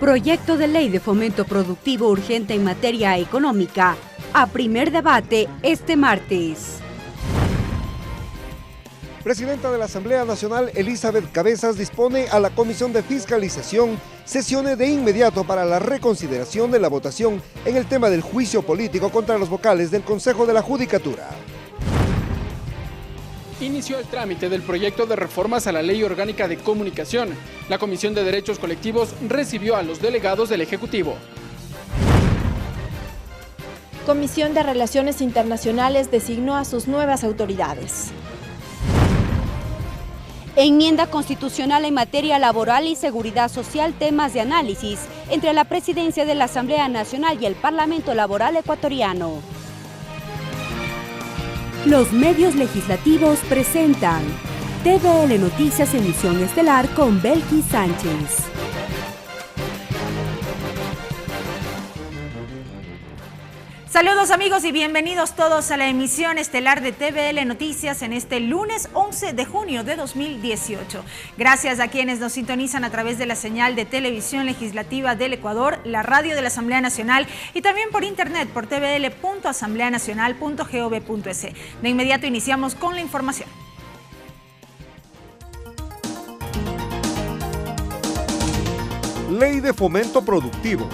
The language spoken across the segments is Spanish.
Proyecto de ley de fomento productivo urgente en materia económica, a primer debate este martes. Presidenta de la Asamblea Nacional, Elizabeth Cabezas, dispone a la Comisión de Fiscalización sesione de inmediato para la reconsideración de la votación en el tema del juicio político contra los vocales del Consejo de la Judicatura. Inició el trámite del proyecto de reformas a la Ley Orgánica de Comunicación. La Comisión de Derechos Colectivos recibió a los delegados del Ejecutivo. Comisión de Relaciones Internacionales designó a sus nuevas autoridades. Enmienda constitucional en materia laboral y seguridad social, temas de análisis entre la Presidencia de la Asamblea Nacional y el Parlamento Laboral Ecuatoriano. Los medios legislativos presentan TVL Noticias Emisión Estelar con Belkis Sánchez. Saludos amigos y bienvenidos todos a la emisión estelar de TVL Noticias en este lunes 11 de junio de 2018. Gracias a quienes nos sintonizan a través de la señal de televisión legislativa del Ecuador, la radio de la Asamblea Nacional y también por internet por tvl.asambleanacional.gov.es. De inmediato iniciamos con la información. Ley de fomento productivo.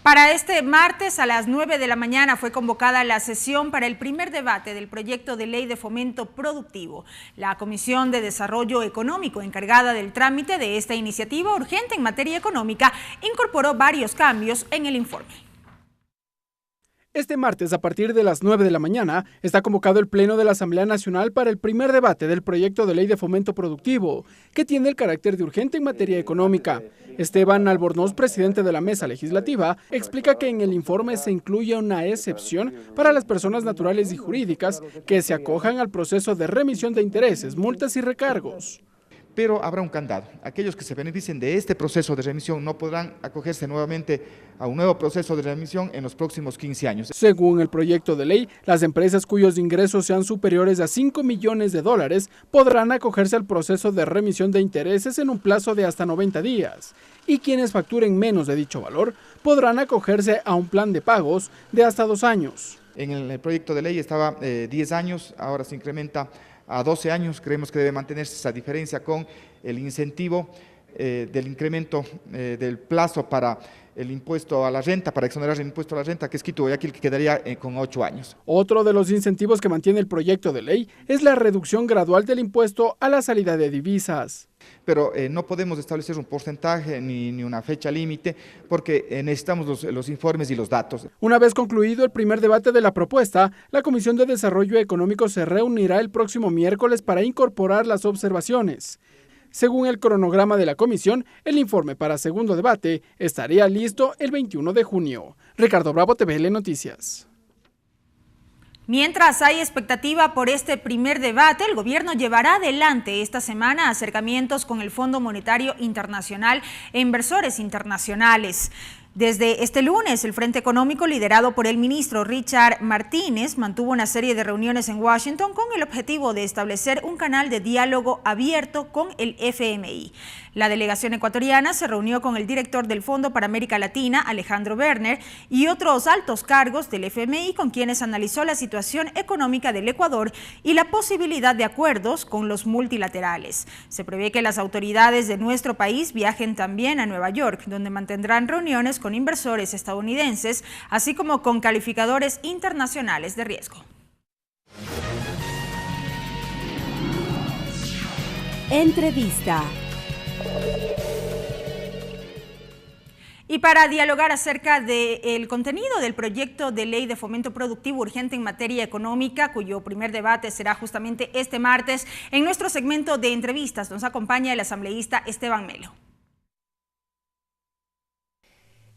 Para este martes a las 9 de la mañana fue convocada la sesión para el primer debate del proyecto de ley de fomento productivo. La Comisión de Desarrollo Económico encargada del trámite de esta iniciativa urgente en materia económica incorporó varios cambios en el informe. Este martes, a partir de las 9 de la mañana, está convocado el Pleno de la Asamblea Nacional para el primer debate del proyecto de ley de fomento productivo, que tiene el carácter de urgente en materia económica. Esteban Albornoz, presidente de la Mesa Legislativa, explica que en el informe se incluye una excepción para las personas naturales y jurídicas que se acojan al proceso de remisión de intereses, multas y recargos. Pero habrá un candado. Aquellos que se beneficien de este proceso de remisión no podrán acogerse nuevamente a un nuevo proceso de remisión en los próximos 15 años. Según el proyecto de ley, las empresas cuyos ingresos sean superiores a $5 millones podrán acogerse al proceso de remisión de intereses en un plazo de hasta 90 días. Y quienes facturen menos de dicho valor podrán acogerse a un plan de pagos de hasta 2 años. En el proyecto de ley estaba 10 años, ahora se incrementa a 12 años. Creemos que debe mantenerse esa diferencia con el incentivo del incremento del plazo para el impuesto a la renta, para exonerar el impuesto a la renta, que es Quito Guayaquil, que quedaría con 8 años. Otro de los incentivos que mantiene el proyecto de ley es la reducción gradual del impuesto a la salida de divisas. Pero no podemos establecer un porcentaje ni una fecha límite porque necesitamos los informes y los datos. Una vez concluido el primer debate de la propuesta, la Comisión de Desarrollo Económico se reunirá el próximo miércoles para incorporar las observaciones. Según el cronograma de la comisión, el informe para segundo debate estaría listo el 21 de junio. Ricardo Bravo, TVL Noticias. Mientras hay expectativa por este primer debate, el gobierno llevará adelante esta semana acercamientos con el Fondo Monetario Internacional e inversores internacionales. Desde este lunes, el Frente Económico, liderado por el ministro Richard Martínez, mantuvo una serie de reuniones en Washington con el objetivo de establecer un canal de diálogo abierto con el FMI. La delegación ecuatoriana se reunió con el director del Fondo para América Latina, Alejandro Werner, y otros altos cargos del FMI con quienes analizó la situación económica del Ecuador y la posibilidad de acuerdos con los multilaterales. Se prevé que las autoridades de nuestro país viajen también a Nueva York, donde mantendrán reuniones con inversores estadounidenses, así como con calificadores internacionales de riesgo. Entrevista. Y para dialogar acerca del contenido del proyecto de ley de fomento productivo urgente en materia económica, cuyo primer debate será justamente este martes, en nuestro segmento de entrevistas nos acompaña el asambleísta Esteban Melo.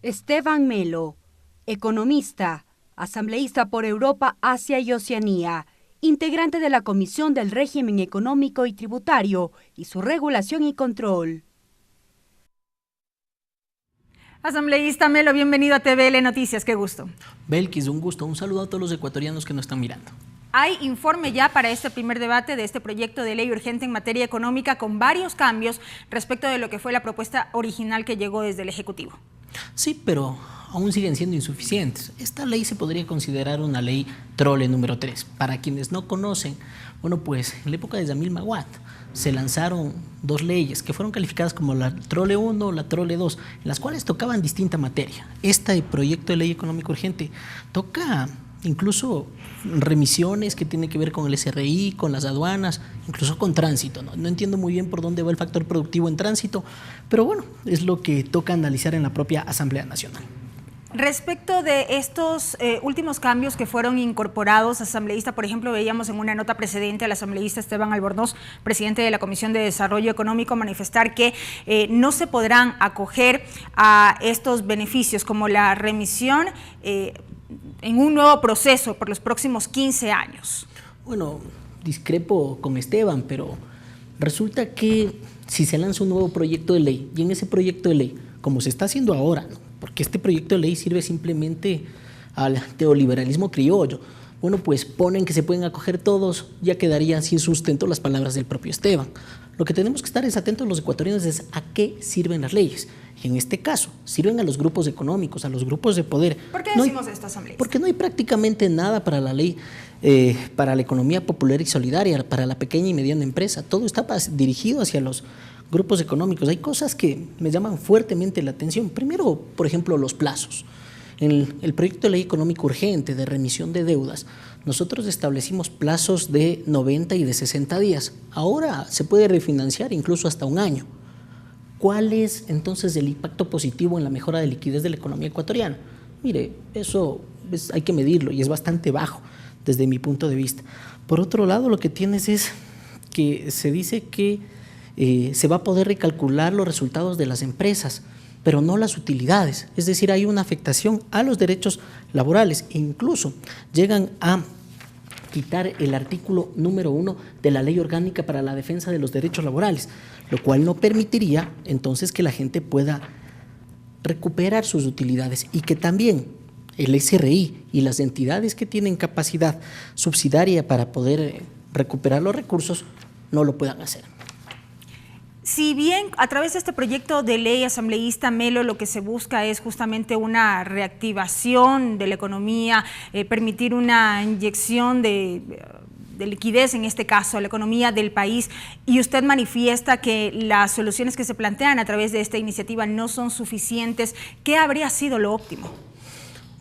Esteban Melo, economista, asambleísta por Europa, Asia y Oceanía, integrante de la Comisión del Régimen Económico y Tributario y su regulación y control. Asambleísta Melo, bienvenido a TVL Noticias, qué gusto. Belkis, un gusto, un saludo a todos los ecuatorianos que nos están mirando. Hay informe ya para este primer debate de este proyecto de ley urgente en materia económica con varios cambios respecto de lo que fue la propuesta original que llegó desde el Ejecutivo. Sí, pero aún siguen siendo insuficientes. Esta ley se podría considerar una ley trole número 3. Para quienes no conocen, bueno, pues en la época de Yamil Maguad se lanzaron 2 leyes que fueron calificadas como la trole 1 o la trole 2, en las cuales tocaban distinta materia. Este proyecto de ley económico urgente toca incluso remisiones que tienen que ver con el SRI, con las aduanas, incluso con tránsito. No entiendo muy bien por dónde va el factor productivo en tránsito, pero bueno, es lo que toca analizar en la propia Asamblea Nacional. Respecto de estos últimos cambios que fueron incorporados, asambleísta, por ejemplo, veíamos en una nota precedente al asambleísta Esteban Albornoz, presidente de la Comisión de Desarrollo Económico, manifestar que no se podrán acoger a estos beneficios como la remisión en un nuevo proceso por los próximos 15 años. Bueno, discrepo con Esteban, pero resulta que si se lanza un nuevo proyecto de ley y en ese proyecto de ley, como se está haciendo ahora, ¿no? Porque este proyecto de ley sirve simplemente al neoliberalismo criollo, bueno, pues ponen que se pueden acoger todos, ya quedarían sin sustento las palabras del propio Esteban. Lo que tenemos que estar es atentos los ecuatorianos es a qué sirven las leyes. Y en este caso, sirven a los grupos económicos, a los grupos de poder. ¿Por qué decimos esto, asambleísta? Porque no hay prácticamente nada para la ley, para la economía popular y solidaria, para la pequeña y mediana empresa. Todo está dirigido hacia los grupos económicos. Hay cosas que me llaman fuertemente la atención. Primero, por ejemplo, los plazos. En el proyecto de ley económico urgente de remisión de deudas, nosotros establecimos plazos de 90 y de 60 días. Ahora se puede refinanciar incluso hasta un año. ¿Cuál es entonces el impacto positivo en la mejora de liquidez de la economía ecuatoriana? Mire, eso hay que medirlo y es bastante bajo desde mi punto de vista. Por otro lado, lo que tienes es que se dice que se va a poder recalcular los resultados de las empresas, pero no las utilidades. Es decir, hay una afectación a los derechos laborales e incluso llegan a quitar el artículo número 1 de la Ley Orgánica para la Defensa de los Derechos Laborales, lo cual no permitiría entonces que la gente pueda recuperar sus utilidades y que también el SRI y las entidades que tienen capacidad subsidiaria para poder recuperar los recursos no lo puedan hacer. Si bien a través de este proyecto de ley, asambleísta Melo, lo que se busca es justamente una reactivación de la economía, permitir una inyección de liquidez, en este caso, a la economía del país, y usted manifiesta que las soluciones que se plantean a través de esta iniciativa no son suficientes, ¿qué habría sido lo óptimo?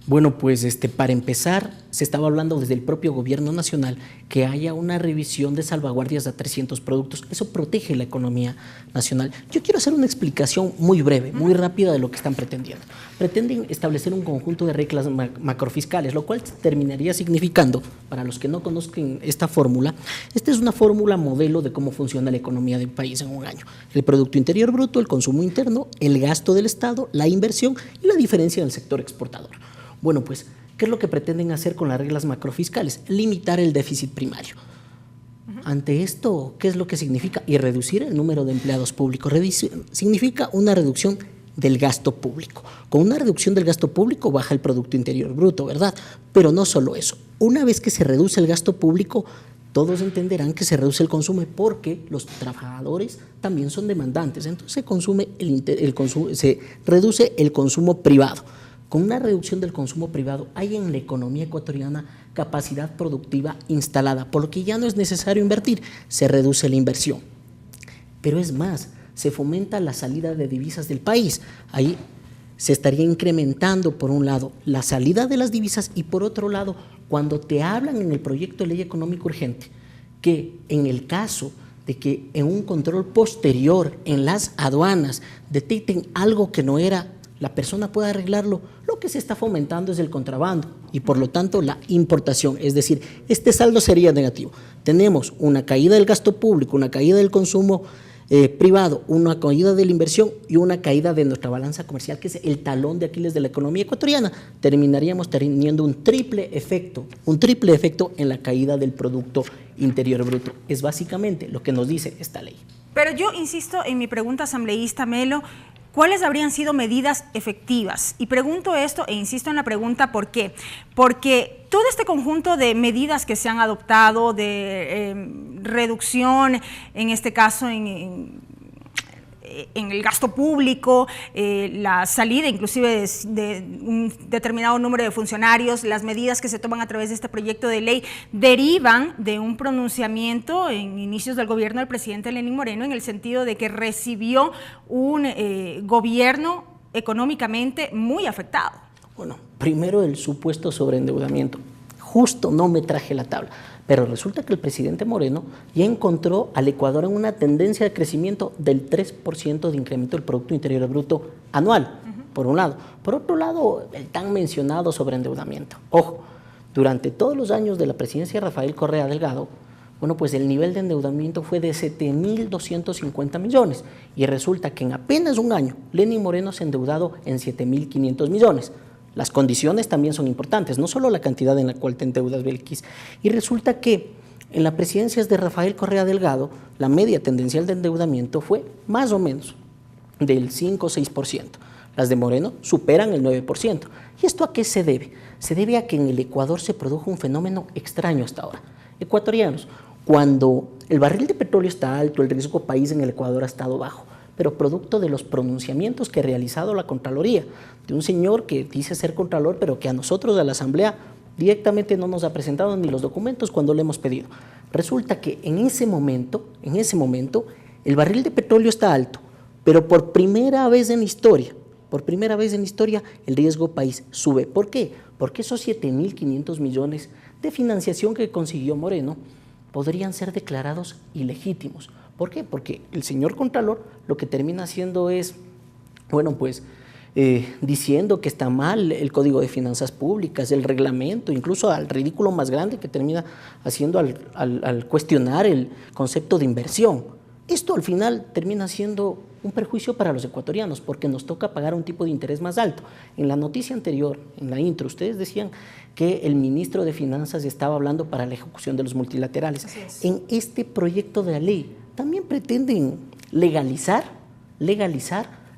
Bueno, pues para empezar, se estaba hablando desde el propio gobierno nacional que haya una revisión de salvaguardias a 300 productos. Eso protege la economía nacional. Yo quiero hacer una explicación muy breve, muy rápida de lo que están pretendiendo. Pretenden establecer un conjunto de reglas macrofiscales, lo cual terminaría significando, para los que no conozcan esta fórmula, esta es una fórmula modelo de cómo funciona la economía del país en un año. El Producto Interior Bruto, el consumo interno, el gasto del Estado, la inversión y la diferencia del sector exportador. Bueno, pues, ¿qué es lo que pretenden hacer con las reglas macrofiscales? Limitar el déficit primario. Ante esto, ¿qué es lo que significa? Y reducir el número de empleados públicos. Significa una reducción del gasto público. Con una reducción del gasto público baja el Producto Interior Bruto, ¿verdad? Pero no solo eso. Una vez que se reduce el gasto público, todos entenderán que se reduce el consumo porque los trabajadores también son demandantes. Entonces se reduce el consumo privado. Con una reducción del consumo privado hay en la economía ecuatoriana capacidad productiva instalada, por lo que ya no es necesario invertir, se reduce la inversión. Pero es más, se fomenta la salida de divisas del país. Ahí se estaría incrementando, por un lado, la salida de las divisas y por otro lado, cuando te hablan en el proyecto de ley económico urgente, que en el caso de que en un control posterior en las aduanas detecten algo que no era, la persona puede arreglarlo, lo que se está fomentando es el contrabando y por lo tanto la importación, es decir, este saldo sería negativo. Tenemos una caída del gasto público, una caída del consumo privado, una caída de la inversión y una caída de nuestra balanza comercial, que es el talón de Aquiles de la economía ecuatoriana. Terminaríamos teniendo un triple efecto en la caída del Producto Interior Bruto. Es básicamente lo que nos dice esta ley. Pero yo insisto en mi pregunta, asambleísta Melo, ¿cuáles habrían sido medidas efectivas? Y pregunto esto e insisto en la pregunta, ¿por qué? Porque todo este conjunto de medidas que se han adoptado, de reducción, en este caso en el gasto público, la salida inclusive de un determinado número de funcionarios, las medidas que se toman a través de este proyecto de ley derivan de un pronunciamiento en inicios del gobierno del presidente Lenín Moreno, en el sentido de que recibió un gobierno económicamente muy afectado. Bueno, primero el supuesto sobreendeudamiento. Justo no me traje la tabla, pero resulta que el presidente Moreno ya encontró al Ecuador en una tendencia de crecimiento del 3% de incremento del Producto Interior Bruto anual, por un lado. Por otro lado, el tan mencionado sobreendeudamiento. Ojo, durante todos los años de la presidencia de Rafael Correa Delgado, bueno, pues el nivel de endeudamiento fue de 7.250 millones y resulta que en apenas un año Lenín Moreno se ha endeudado en 7.500 millones. Las condiciones también son importantes, no solo la cantidad en la cual te endeudas, Belkis. Y resulta que en las presidencias de Rafael Correa Delgado, la media tendencial de endeudamiento fue más o menos del 5 o 6%. Las de Moreno superan el 9%. ¿Y esto a qué se debe? Se debe a que en el Ecuador se produjo un fenómeno extraño hasta ahora. Ecuatorianos, cuando el barril de petróleo está alto, el riesgo país en el Ecuador ha estado bajo, pero producto de los pronunciamientos que ha realizado la Contraloría, de un señor que dice ser Contralor, pero que a nosotros de la Asamblea directamente no nos ha presentado ni los documentos cuando le hemos pedido. Resulta que en ese momento, el barril de petróleo está alto, pero por primera vez en la historia, el riesgo país sube. ¿Por qué? Porque esos 7.500 millones de financiación que consiguió Moreno podrían ser declarados ilegítimos. ¿Por qué? Porque el señor Contralor lo que termina haciendo es, bueno, pues diciendo que está mal el Código de Finanzas Públicas, el reglamento, incluso al ridículo más grande que termina haciendo al cuestionar el concepto de inversión. Esto al final termina siendo un perjuicio para los ecuatorianos porque nos toca pagar un tipo de interés más alto. En la noticia anterior, en la intro, ustedes decían que el ministro de Finanzas estaba hablando para la ejecución de los multilaterales. En este proyecto de ley también pretenden legalizar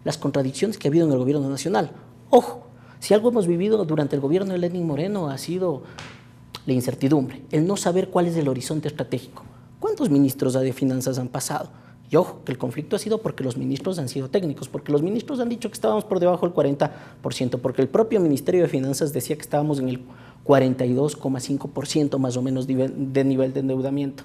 las contradicciones que ha habido en el gobierno nacional. Ojo, si algo hemos vivido durante el gobierno de Lenín Moreno ha sido la incertidumbre, el no saber cuál es el horizonte estratégico. ¿Cuántos ministros de Finanzas han pasado? Y ojo, que el conflicto ha sido porque los ministros han sido técnicos, porque los ministros han dicho que estábamos por debajo del 40%, porque el propio Ministerio de Finanzas decía que estábamos en el 42,5% más o menos de nivel de endeudamiento.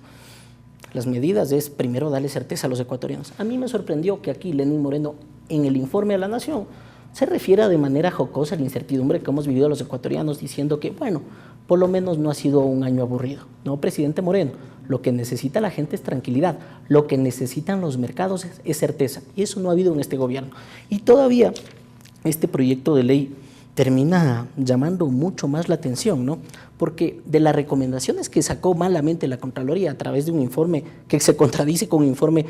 Las medidas es primero darle certeza a los ecuatorianos. A mí me sorprendió que aquí Lenín Moreno, en el informe a la Nación, se refiere de manera jocosa a la incertidumbre que hemos vivido los ecuatorianos, diciendo que, bueno, por lo menos no ha sido un año aburrido. No, presidente Moreno, lo que necesita la gente es tranquilidad, lo que necesitan los mercados es certeza, y eso no ha habido en este gobierno. Y todavía este proyecto de ley termina llamando mucho más la atención, ¿no? Porque de las recomendaciones que sacó malamente la Contraloría a través de un informe que se contradice con un informe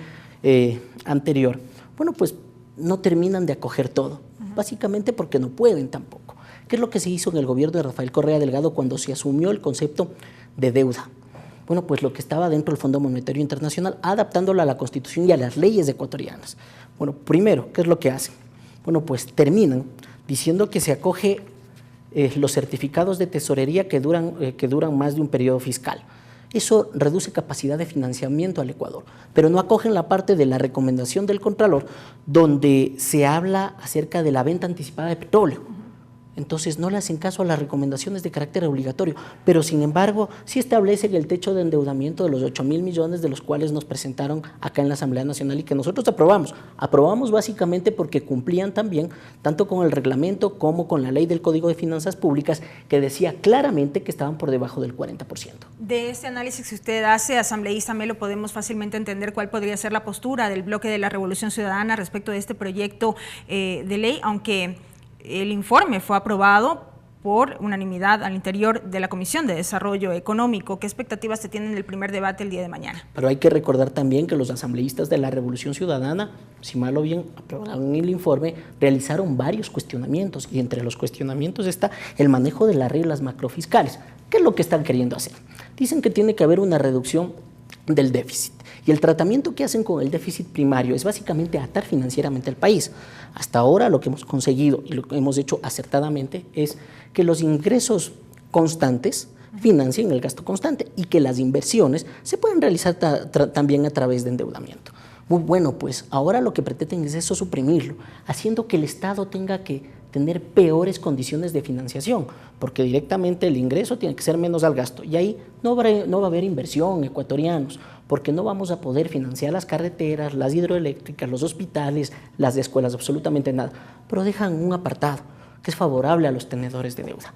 anterior, bueno, pues no terminan de acoger todo, básicamente porque no pueden tampoco. ¿Qué es lo que se hizo en el gobierno de Rafael Correa Delgado cuando se asumió el concepto de deuda? Bueno, pues lo que estaba dentro del Fondo Monetario Internacional, adaptándolo a la Constitución y a las leyes ecuatorianas. Bueno, primero, ¿qué es lo que hacen? Bueno, pues terminan diciendo que se acoge los certificados de tesorería que duran más de un periodo fiscal. Eso reduce capacidad de financiamiento al Ecuador, pero no acogen la parte de la recomendación del Contralor donde se habla acerca de la venta anticipada de petróleo. Entonces no le hacen caso a las recomendaciones de carácter obligatorio, pero sin embargo sí establecen el techo de endeudamiento de los 8.000 millones de los cuales nos presentaron acá en la Asamblea Nacional y que nosotros aprobamos. Aprobamos básicamente porque cumplían también tanto con el reglamento como con la ley del Código de Finanzas Públicas que decía claramente que estaban por debajo del 40%. De este análisis que usted hace, asambleísta Melo, podemos fácilmente entender cuál podría ser la postura del bloque de la Revolución Ciudadana respecto de este proyecto de ley, aunque el informe fue aprobado por unanimidad al interior de la Comisión de Desarrollo Económico. ¿Qué expectativas se tienen del primer debate el día de mañana? Pero hay que recordar también que los asambleístas de la Revolución Ciudadana, si mal o bien aprobaron el informe, realizaron varios cuestionamientos y entre los cuestionamientos está el manejo de las reglas macrofiscales. ¿Qué es lo que están queriendo hacer? Dicen que tiene que haber una reducción del déficit. Y el tratamiento que hacen con el déficit primario es básicamente atar financieramente al país. Hasta ahora lo que hemos conseguido y lo que hemos hecho acertadamente es que los ingresos constantes financien el gasto constante y que las inversiones se pueden realizar también a través de endeudamiento. Muy bueno, pues ahora lo que pretenden es eso, suprimirlo, haciendo que el Estado tenga que tener peores condiciones de financiación, porque directamente el ingreso tiene que ser menos al gasto y ahí no va a haber inversión, ecuatorianos, porque no vamos a poder financiar las carreteras, las hidroeléctricas, los hospitales, las escuelas, absolutamente nada, pero dejan un apartado que es favorable a los tenedores de deuda.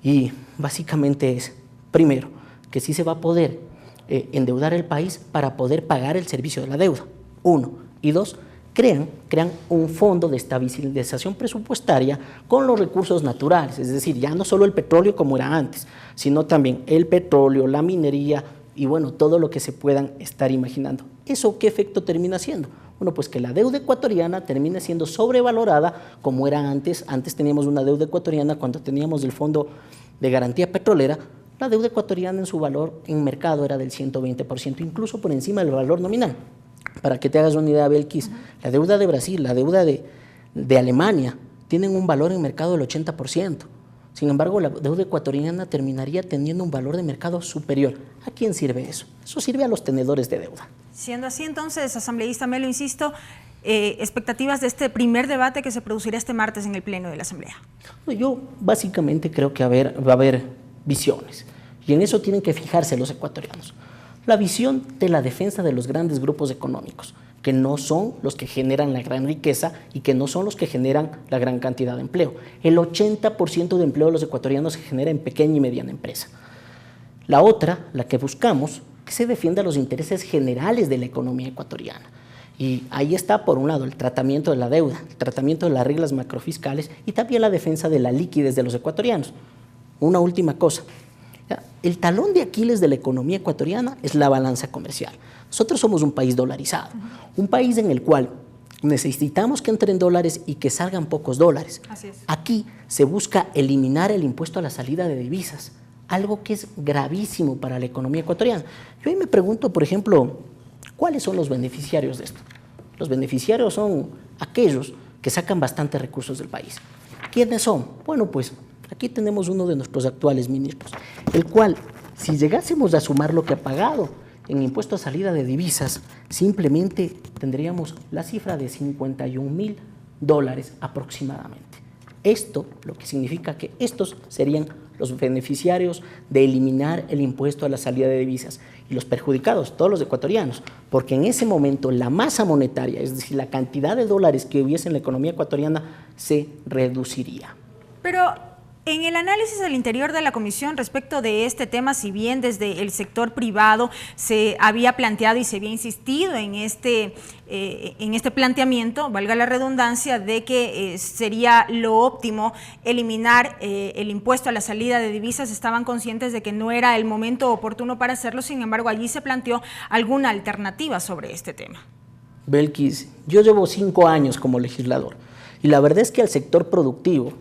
Y básicamente es, primero, que sí se va a poder endeudar el país para poder pagar el servicio de la deuda, 1, y 2, crean un fondo de estabilización presupuestaria con los recursos naturales, es decir, ya no solo el petróleo como era antes, sino también el petróleo, la minería y bueno, todo lo que se puedan estar imaginando. ¿Eso qué efecto termina siendo? Bueno, pues que la deuda ecuatoriana termine siendo sobrevalorada como era antes. Antes teníamos una deuda ecuatoriana cuando teníamos el Fondo de Garantía Petrolera. La deuda ecuatoriana en su valor en mercado era del 120%, incluso por encima del valor nominal. Para que te hagas una idea, Belkis, la deuda de Brasil, la deuda de Alemania, tienen un valor en mercado del 80%. Sin embargo, la deuda ecuatoriana terminaría teniendo un valor de mercado superior. ¿A quién sirve eso? Eso sirve a los tenedores de deuda. Siendo así, entonces, asambleísta Melo, insisto, expectativas de este primer debate que se producirá este martes en el Pleno de la Asamblea. Yo básicamente creo que va a haber visiones y en eso tienen que fijarse los ecuatorianos. La visión de la defensa de los grandes grupos económicos, que no son los que generan la gran riqueza y que no son los que generan la gran cantidad de empleo. El 80% de empleo de los ecuatorianos se genera en pequeña y mediana empresa. La otra, la que buscamos, que se defienda los intereses generales de la economía ecuatoriana. Y ahí está, por un lado, el tratamiento de la deuda, el tratamiento de las reglas macrofiscales y también la defensa de la liquidez de los ecuatorianos. Una última cosa. El talón de Aquiles de la economía ecuatoriana es la balanza comercial. Nosotros somos un país dolarizado, un país en el cual necesitamos que entren dólares y que salgan pocos dólares. Así es. Aquí se busca eliminar el impuesto a la salida de divisas, algo que es gravísimo para la economía ecuatoriana. Yo ahí me pregunto, por ejemplo, ¿cuáles son los beneficiarios de esto? Los beneficiarios son aquellos que sacan bastantes recursos del país. ¿Quiénes son? Bueno, pues aquí tenemos uno de nuestros actuales ministros, el cual, si llegásemos a sumar lo que ha pagado en impuesto a salida de divisas, simplemente tendríamos la cifra de $51.000 aproximadamente. Esto lo que significa que estos serían los beneficiarios de eliminar el impuesto a la salida de divisas y los perjudicados, todos los ecuatorianos, porque en ese momento la masa monetaria, es decir, la cantidad de dólares que hubiese en la economía ecuatoriana se reduciría. Pero en el análisis al interior de la comisión respecto de este tema, si bien desde el sector privado se había planteado y se había insistido en este planteamiento, valga la redundancia, de que sería lo óptimo eliminar el impuesto a la salida de divisas, estaban conscientes de que no era el momento oportuno para hacerlo, sin embargo, allí se planteó alguna alternativa sobre este tema. Belkis, yo llevo 5 años como legislador y la verdad es que al sector productivo,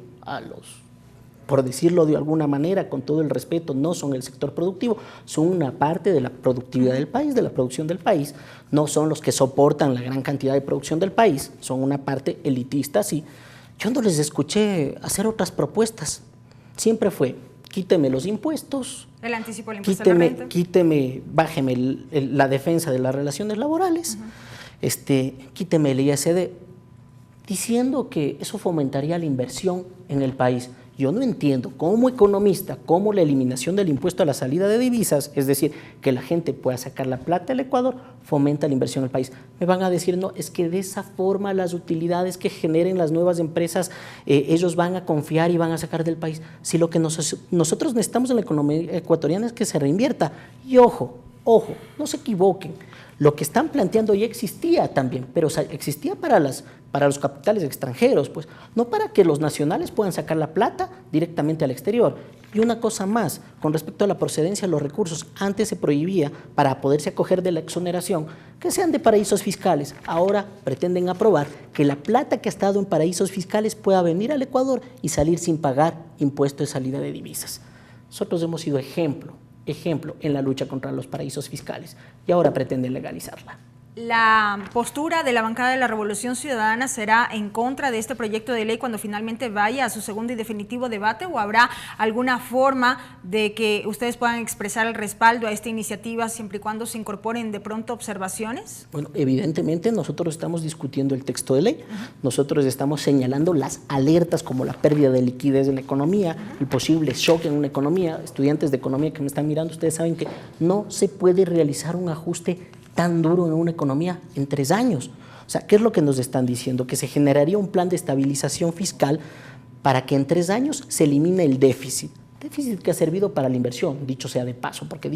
por decirlo de alguna manera, con todo el respeto, no son el sector productivo, son una parte de la productividad del país, de la producción del país, no son los que soportan la gran cantidad de producción del país, son una parte elitista, sí. Yo no les escuché hacer otras propuestas, siempre fue, quíteme los impuestos, el anticipo del impuesto a la renta, bájeme la defensa de las relaciones laborales, quíteme el ISD, diciendo que eso fomentaría la inversión en el país. Yo no entiendo como economista cómo la eliminación del impuesto a la salida de divisas, es decir, que la gente pueda sacar la plata del Ecuador, fomenta la inversión en el país. Me van a decir, no, es que de esa forma las utilidades que generen las nuevas empresas, ellos van a confiar y van a sacar del país. Si lo que nosotros necesitamos en la economía ecuatoriana es que se reinvierta. Y ojo, no se equivoquen. Lo que están planteando ya existía también, pero existía para los capitales extranjeros, pues, no para que los nacionales puedan sacar la plata directamente al exterior. Y una cosa más, con respecto a la procedencia de los recursos, antes se prohibía, para poderse acoger de la exoneración, que sean de paraísos fiscales. Ahora pretenden aprobar que la plata que ha estado en paraísos fiscales pueda venir al Ecuador y salir sin pagar impuesto de salida de divisas. Nosotros hemos sido ejemplo ejemplo, en la lucha contra los paraísos fiscales, y ahora pretenden legalizarla. ¿La postura de la bancada de la Revolución Ciudadana será en contra de este proyecto de ley cuando finalmente vaya a su segundo y definitivo debate, o habrá alguna forma de que ustedes puedan expresar el respaldo a esta iniciativa siempre y cuando se incorporen de pronto observaciones? Bueno, evidentemente nosotros estamos discutiendo el texto de ley, nosotros estamos señalando las alertas como la pérdida de liquidez en la economía, el posible shock en una economía. Estudiantes de economía que me están mirando, ustedes saben que no se puede realizar un ajuste tan duro en una economía en 3 años. O sea, ¿qué es lo que nos están diciendo? Que se generaría un plan de estabilización fiscal para que en 3 años se elimine el déficit que ha servido para la inversión, dicho sea de paso, porque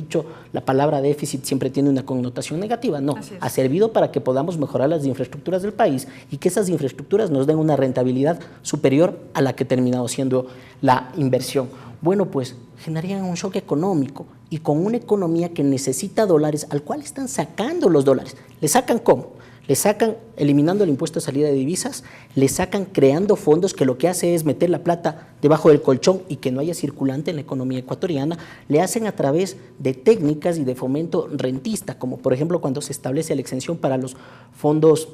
la palabra déficit siempre tiene una connotación negativa. No, ha servido para que podamos mejorar las infraestructuras del país y que esas infraestructuras nos den una rentabilidad superior a la que ha terminado siendo la inversión. Bueno, pues generarían un shock económico, y con una economía que necesita dólares, al cual están sacando los dólares. ¿Le sacan cómo? Le sacan eliminando el impuesto de salida de divisas, le sacan creando fondos que lo que hace es meter la plata debajo del colchón y que no haya circulante en la economía ecuatoriana, le hacen a través de técnicas y de fomento rentista, como por ejemplo cuando se establece la exención para los fondos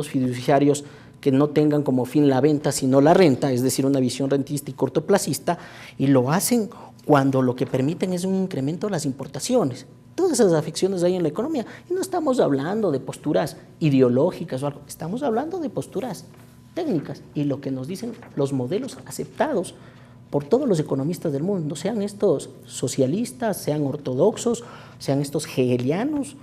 fiduciarios que no tengan como fin la venta sino la renta, es decir, una visión rentista y cortoplacista, y lo hacen cuando lo que permiten es un incremento de las importaciones. Todas esas afecciones hay en la economía, y no estamos hablando de posturas ideológicas o algo, estamos hablando de posturas técnicas, y lo que nos dicen los modelos aceptados por todos los economistas del mundo, sean estos socialistas, sean ortodoxos, sean estos hegelianos,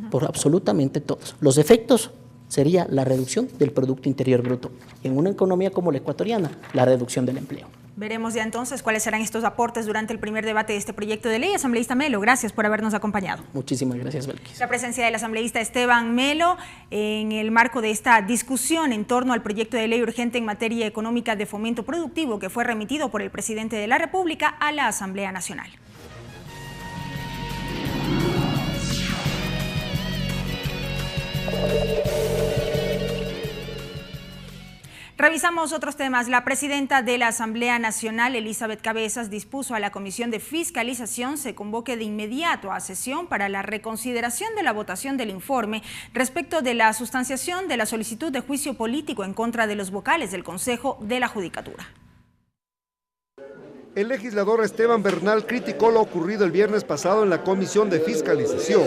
por absolutamente todos. Los efectos sería la reducción del Producto Interior Bruto. En una economía como la ecuatoriana, la reducción del empleo. Veremos ya entonces cuáles serán estos aportes durante el primer debate de este proyecto de ley. Asambleísta Melo, gracias por habernos acompañado. Muchísimas gracias, Belkis. La presencia del asambleísta Esteban Melo en el marco de esta discusión en torno al proyecto de ley urgente en materia económica de fomento productivo que fue remitido por el presidente de la República a la Asamblea Nacional. Revisamos otros temas. La presidenta de la Asamblea Nacional, Elizabeth Cabezas, dispuso a la Comisión de Fiscalización se convoque de inmediato a sesión para la reconsideración de la votación del informe respecto de la sustanciación de la solicitud de juicio político en contra de los vocales del Consejo de la Judicatura. El legislador Esteban Bernal criticó lo ocurrido el viernes pasado en la Comisión de Fiscalización,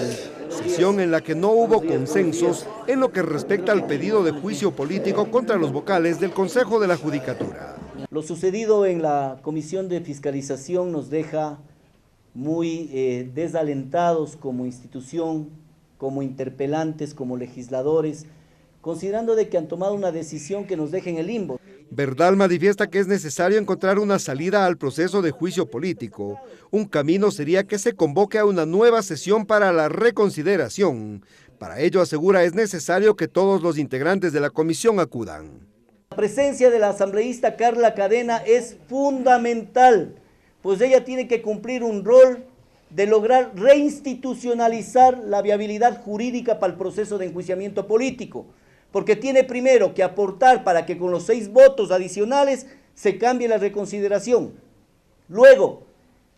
sesión en la que no hubo consensos en lo que respecta al pedido de juicio político contra los vocales del Consejo de la Judicatura. Lo sucedido en la Comisión de Fiscalización nos deja muy desalentados como institución, como interpelantes, como legisladores, considerando de que han tomado una decisión que nos deja en el limbo. Bernal manifiesta que es necesario encontrar una salida al proceso de juicio político. Un camino sería que se convoque a una nueva sesión para la reconsideración. Para ello, asegura, es necesario que todos los integrantes de la comisión acudan. La presencia de la asambleísta Carla Cadena es fundamental, pues ella tiene que cumplir un rol de lograr reinstitucionalizar la viabilidad jurídica para el proceso de enjuiciamiento político, porque tiene primero que aportar para que con los 6 votos adicionales se cambie la reconsideración. Luego,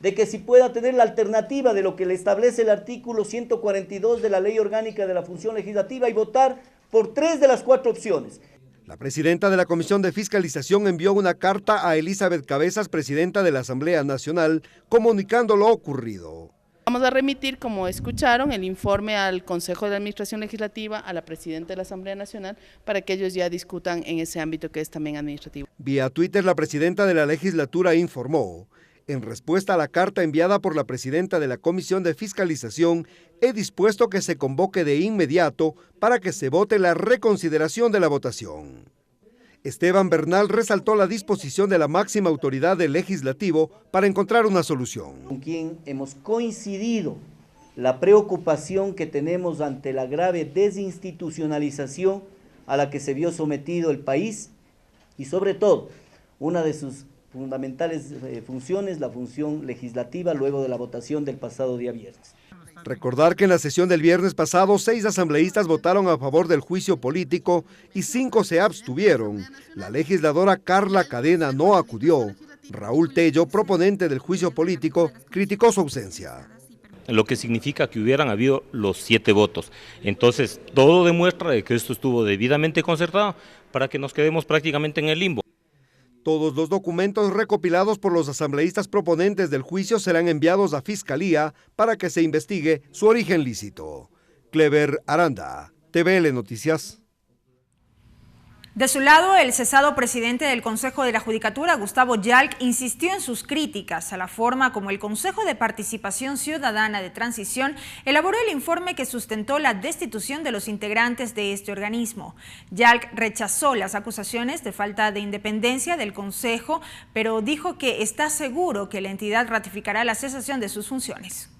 de que si pueda tener la alternativa de lo que le establece el artículo 142 de la Ley Orgánica de la Función Legislativa y votar por 3 de las 4 opciones. La presidenta de la Comisión de Fiscalización envió una carta a Elizabeth Cabezas, presidenta de la Asamblea Nacional, comunicando lo ocurrido. Vamos a remitir, como escucharon, el informe al Consejo de Administración Legislativa, a la presidenta de la Asamblea Nacional, para que ellos ya discutan en ese ámbito que es también administrativo. Vía Twitter, la presidenta de la legislatura informó: en respuesta a la carta enviada por la presidenta de la Comisión de Fiscalización, he dispuesto que se convoque de inmediato para que se vote la reconsideración de la votación. Esteban Bernal resaltó la disposición de la máxima autoridad del legislativo para encontrar una solución. Con quien hemos coincidido la preocupación que tenemos ante la grave desinstitucionalización a la que se vio sometido el país y sobre todo una de sus fundamentales funciones, la función legislativa, luego de la votación del pasado día viernes. Recordar que en la sesión del viernes pasado 6 asambleístas votaron a favor del juicio político y 5 se abstuvieron. La legisladora Carla Cadena no acudió. Raúl Tello, proponente del juicio político, criticó su ausencia. Lo que significa que hubieran habido los 7 votos. Entonces, todo demuestra de que esto estuvo debidamente concertado para que nos quedemos prácticamente en el limbo. Todos los documentos recopilados por los asambleístas proponentes del juicio serán enviados a Fiscalía para que se investigue su origen lícito. Clever Aranda, TVL Noticias. De su lado, el cesado presidente del Consejo de la Judicatura, Gustavo Yalc, insistió en sus críticas a la forma como el Consejo de Participación Ciudadana de Transición elaboró el informe que sustentó la destitución de los integrantes de este organismo. Yalc rechazó las acusaciones de falta de independencia del Consejo, pero dijo que está seguro que la entidad ratificará la cesación de sus funciones.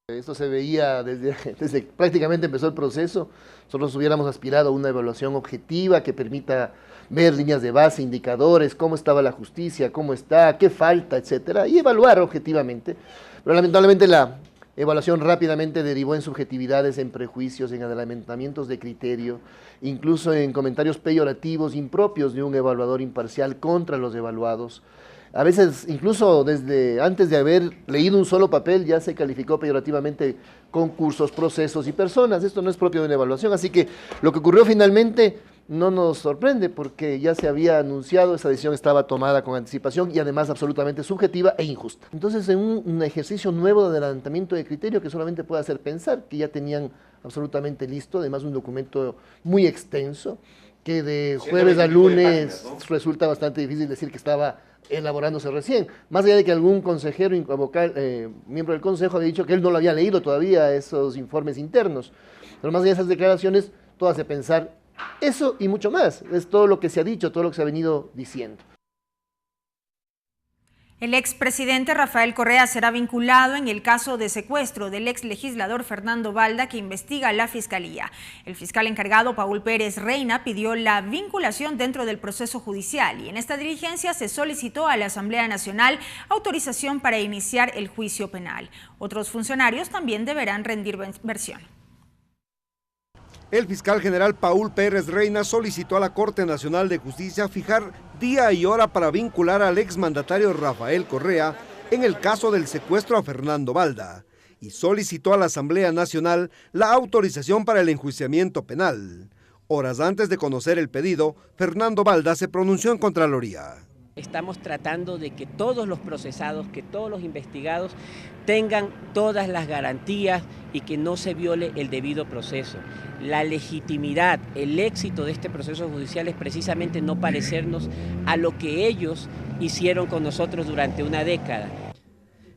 Esto se veía desde prácticamente empezó el proceso. Nosotros hubiéramos aspirado a una evaluación objetiva que permita ver líneas de base, indicadores, cómo estaba la justicia, cómo está, qué falta, etcétera, y evaluar objetivamente. Pero lamentablemente la evaluación rápidamente derivó en subjetividades, en prejuicios, en adelantamientos de criterio, incluso en comentarios peyorativos impropios de un evaluador imparcial contra los evaluados. A veces, incluso desde antes de haber leído un solo papel, ya se calificó peyorativamente concursos, procesos y personas. Esto no es propio de una evaluación, así que lo que ocurrió finalmente no nos sorprende porque ya se había anunciado, esa decisión estaba tomada con anticipación y además absolutamente subjetiva e injusta. Entonces, en un ejercicio nuevo de adelantamiento de criterio que solamente puede hacer pensar que ya tenían absolutamente listo, además un documento muy extenso, que de jueves a lunes resulta bastante difícil decir que estaba elaborándose recién, más allá de que algún consejero, miembro del consejo había dicho que él no lo había leído todavía esos informes internos, pero más allá de esas declaraciones, todo hace pensar eso y mucho más, es todo lo que se ha dicho, todo lo que se ha venido diciendo. El expresidente Rafael Correa será vinculado en el caso de secuestro del ex legislador Fernando Balda que investiga la Fiscalía. El fiscal encargado Paul Pérez Reina pidió la vinculación dentro del proceso judicial y en esta diligencia se solicitó a la Asamblea Nacional autorización para iniciar el juicio penal. Otros funcionarios también deberán rendir versión. El fiscal general Paul Pérez Reina solicitó a la Corte Nacional de Justicia fijar día y hora para vincular al exmandatario Rafael Correa en el caso del secuestro a Fernando Balda y solicitó a la Asamblea Nacional la autorización para el enjuiciamiento penal. Horas antes de conocer el pedido, Fernando Balda se pronunció en Contraloría. Estamos tratando de que todos los procesados, que todos los investigados tengan todas las garantías y que no se viole el debido proceso. La legitimidad, el éxito de este proceso judicial es precisamente no parecernos a lo que ellos hicieron con nosotros durante una década.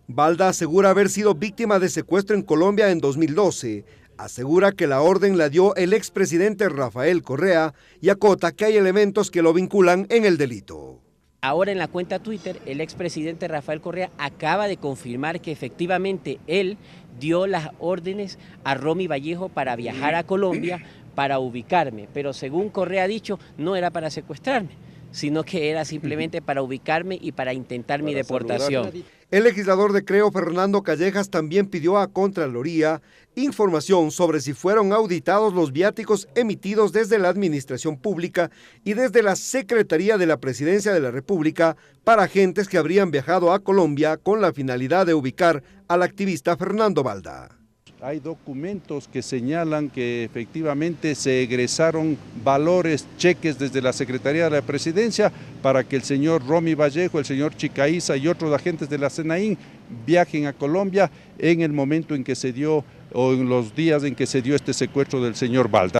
Balda asegura haber sido víctima de secuestro en Colombia en 2012. Asegura que la orden la dio el expresidente Rafael Correa y acota que hay elementos que lo vinculan en el delito. Ahora en la cuenta Twitter, el expresidente Rafael Correa acaba de confirmar que efectivamente él dio las órdenes a Romy Vallejo para viajar a Colombia para ubicarme, pero según Correa ha dicho, no era para secuestrarme, sino que era simplemente para ubicarme y para intentar mi deportación. El legislador de Creo, Fernando Callejas, también pidió a Contraloría información sobre si fueron auditados los viáticos emitidos desde la Administración Pública y desde la Secretaría de la Presidencia de la República para agentes que habrían viajado a Colombia con la finalidad de ubicar al activista Fernando Balda. Hay documentos que señalan que efectivamente se egresaron valores, cheques desde la Secretaría de la Presidencia para que el señor Romy Vallejo, el señor Chicaiza y otros agentes de la SENAIN viajen a Colombia en el momento en que se dio o en los días en que se dio este secuestro del señor Balda.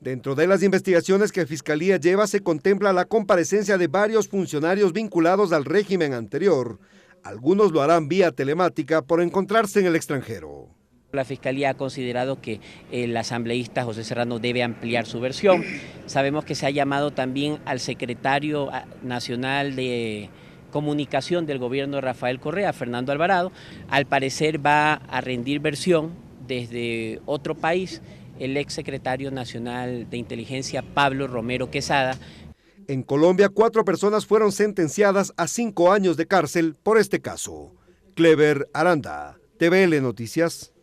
Dentro de las investigaciones que Fiscalía lleva se contempla la comparecencia de varios funcionarios vinculados al régimen anterior. Algunos lo harán vía telemática por encontrarse en el extranjero. La Fiscalía ha considerado que el asambleísta José Serrano debe ampliar su versión. Sabemos que se ha llamado también al secretario nacional de comunicación del gobierno Rafael Correa, Fernando Alvarado. Al parecer va a rendir versión desde otro país el exsecretario nacional de inteligencia Pablo Romero Quesada. En Colombia, 4 personas fueron sentenciadas a 5 años de cárcel por este caso. Clever Aranda, TVL Noticias.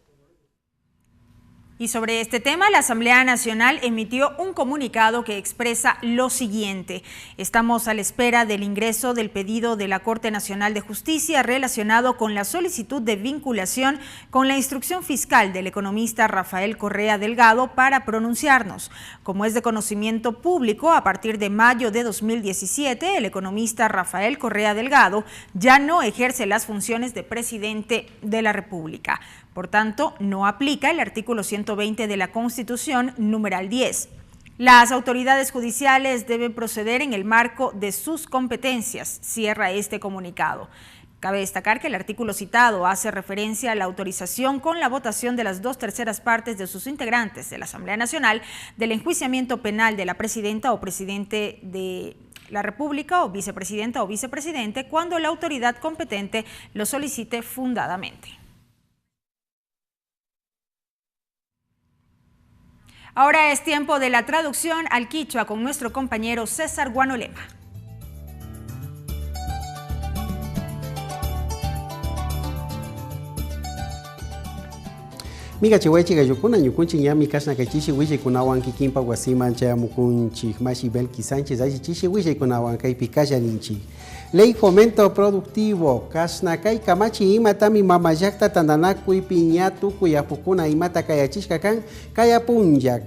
Y sobre este tema, la Asamblea Nacional emitió un comunicado que expresa lo siguiente. Estamos a la espera del ingreso del pedido de la Corte Nacional de Justicia relacionado con la solicitud de vinculación con la instrucción fiscal del economista Rafael Correa Delgado para pronunciarnos. Como es de conocimiento público, a partir de mayo de 2017, el economista Rafael Correa Delgado ya no ejerce las funciones de presidente de la República. Por tanto, no aplica el artículo 120 de la Constitución, numeral 10. Las autoridades judiciales deben proceder en el marco de sus competencias, cierra este comunicado. Cabe destacar que el artículo citado hace referencia a la autorización con la votación de las 2/3 partes de sus integrantes de la Asamblea Nacional del enjuiciamiento penal de la presidenta o presidente de la República o vicepresidenta o vicepresidente cuando la autoridad competente lo solicite fundadamente. Ahora es tiempo de la traducción al quichua con nuestro compañero César Guanolema. Miga chihuachi gayukuna ñukunchi ñami kasna kachishi wiche kunawan kikimpa wasiman chayamukunchi mashi Belki Sánchez achi chishi wiche kunawan kaypi kallaninchi. Ley Fomento Productivo, Kasnakay Kamachi Imatami Mamayakta Tandanakuy Piñatu Kuyapukuna Imata Kayachishka Kan, Kayapunja,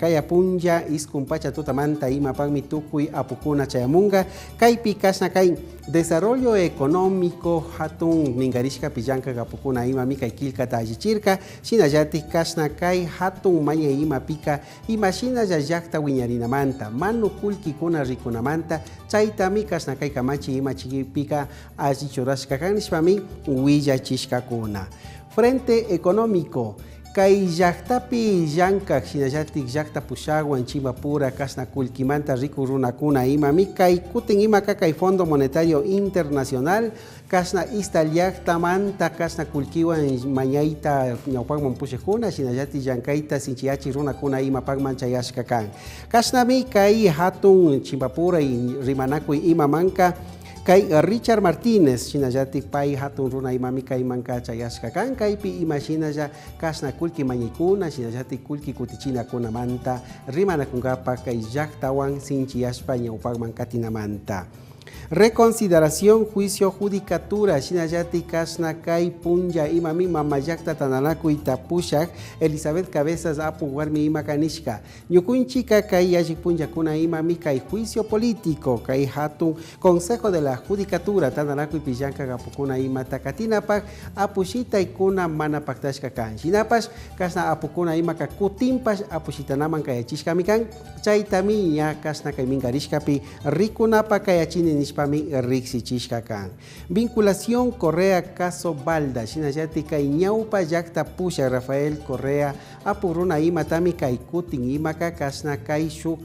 Iskumpacha Tutamanta Imapagmi Tukuy Apukuna Chayamunga, Kaypi Kasnakay, Desarrollo Económico Hatun Mingarishka Pillanka Gapukuna Imami Kaykilka Tajichirka, Shinayati Kasnakay Hatun Maya Imapika, Imashina Yayakta Wiñarinamanta, Manu Kulki Kuna Rikunamanta, Chaitami Kasnakay Kamachi Imachi Pika Achichurashkakanishpami Huillachishkakuna. Frente Económico, Kay Llaqtapi Llankak Shinallatik Llaqta Pushawan Chimapura Kasna Kulkimanta Riku Runakuna Imami Kay Kutin Imaka Kay Fondo Monetario Internacional Kasna Ista Llaqtamanta Kasna Kulkiwan Mañaita Ñawpagman Pushejuna Shinallati Llankaita Sinchiachi Runakuna Imapagman Chayashkakan. Kasnami Kay Hatun Chimapura y Rimanakuy Imamanka Kay Richard Martínez, Shinayati Pai Hatun Runa Imami Kay Manka Chayashka Kan, Kaypi Imashina ya Kasna Kulki Mañikuna, Shinayati Kulki Kutichina Kunamanta, Rimana Kungapa Kay Yaktawan Sinchi España Upagman Katinamanta. Reconsideración, juicio, judicatura, Shinayati Kasna Kay Punja Imami Mamayakta Tananaku Itapushak, Elizabeth Cabezas Apu Warmi Imakanishka, Ñukunchika Kay Yajik Punja Kuna Imami Kay juicio político, Kay Hatun, Consejo de la Judicatura, Tananaku Pillanka Gapukuna Imata Katinapak, Apushita Ikuna Mana Paktashka Kan, Shinapash, Kasna Apukuna Imaka Kutimpas, Apushitanaman Kayachishka Mikan, Chaitami Ya Kasna Kay Mingarishkapi, Rikunapa Kayachini Nishpami Rixichishka Kan. Vinculación Correa Caso Balda, Shinayati Kay Ñaupa Yakta Pusha Rafael Correa, Apuruna Imatami Kay Kutin Imaka Kasna Kay Shuk,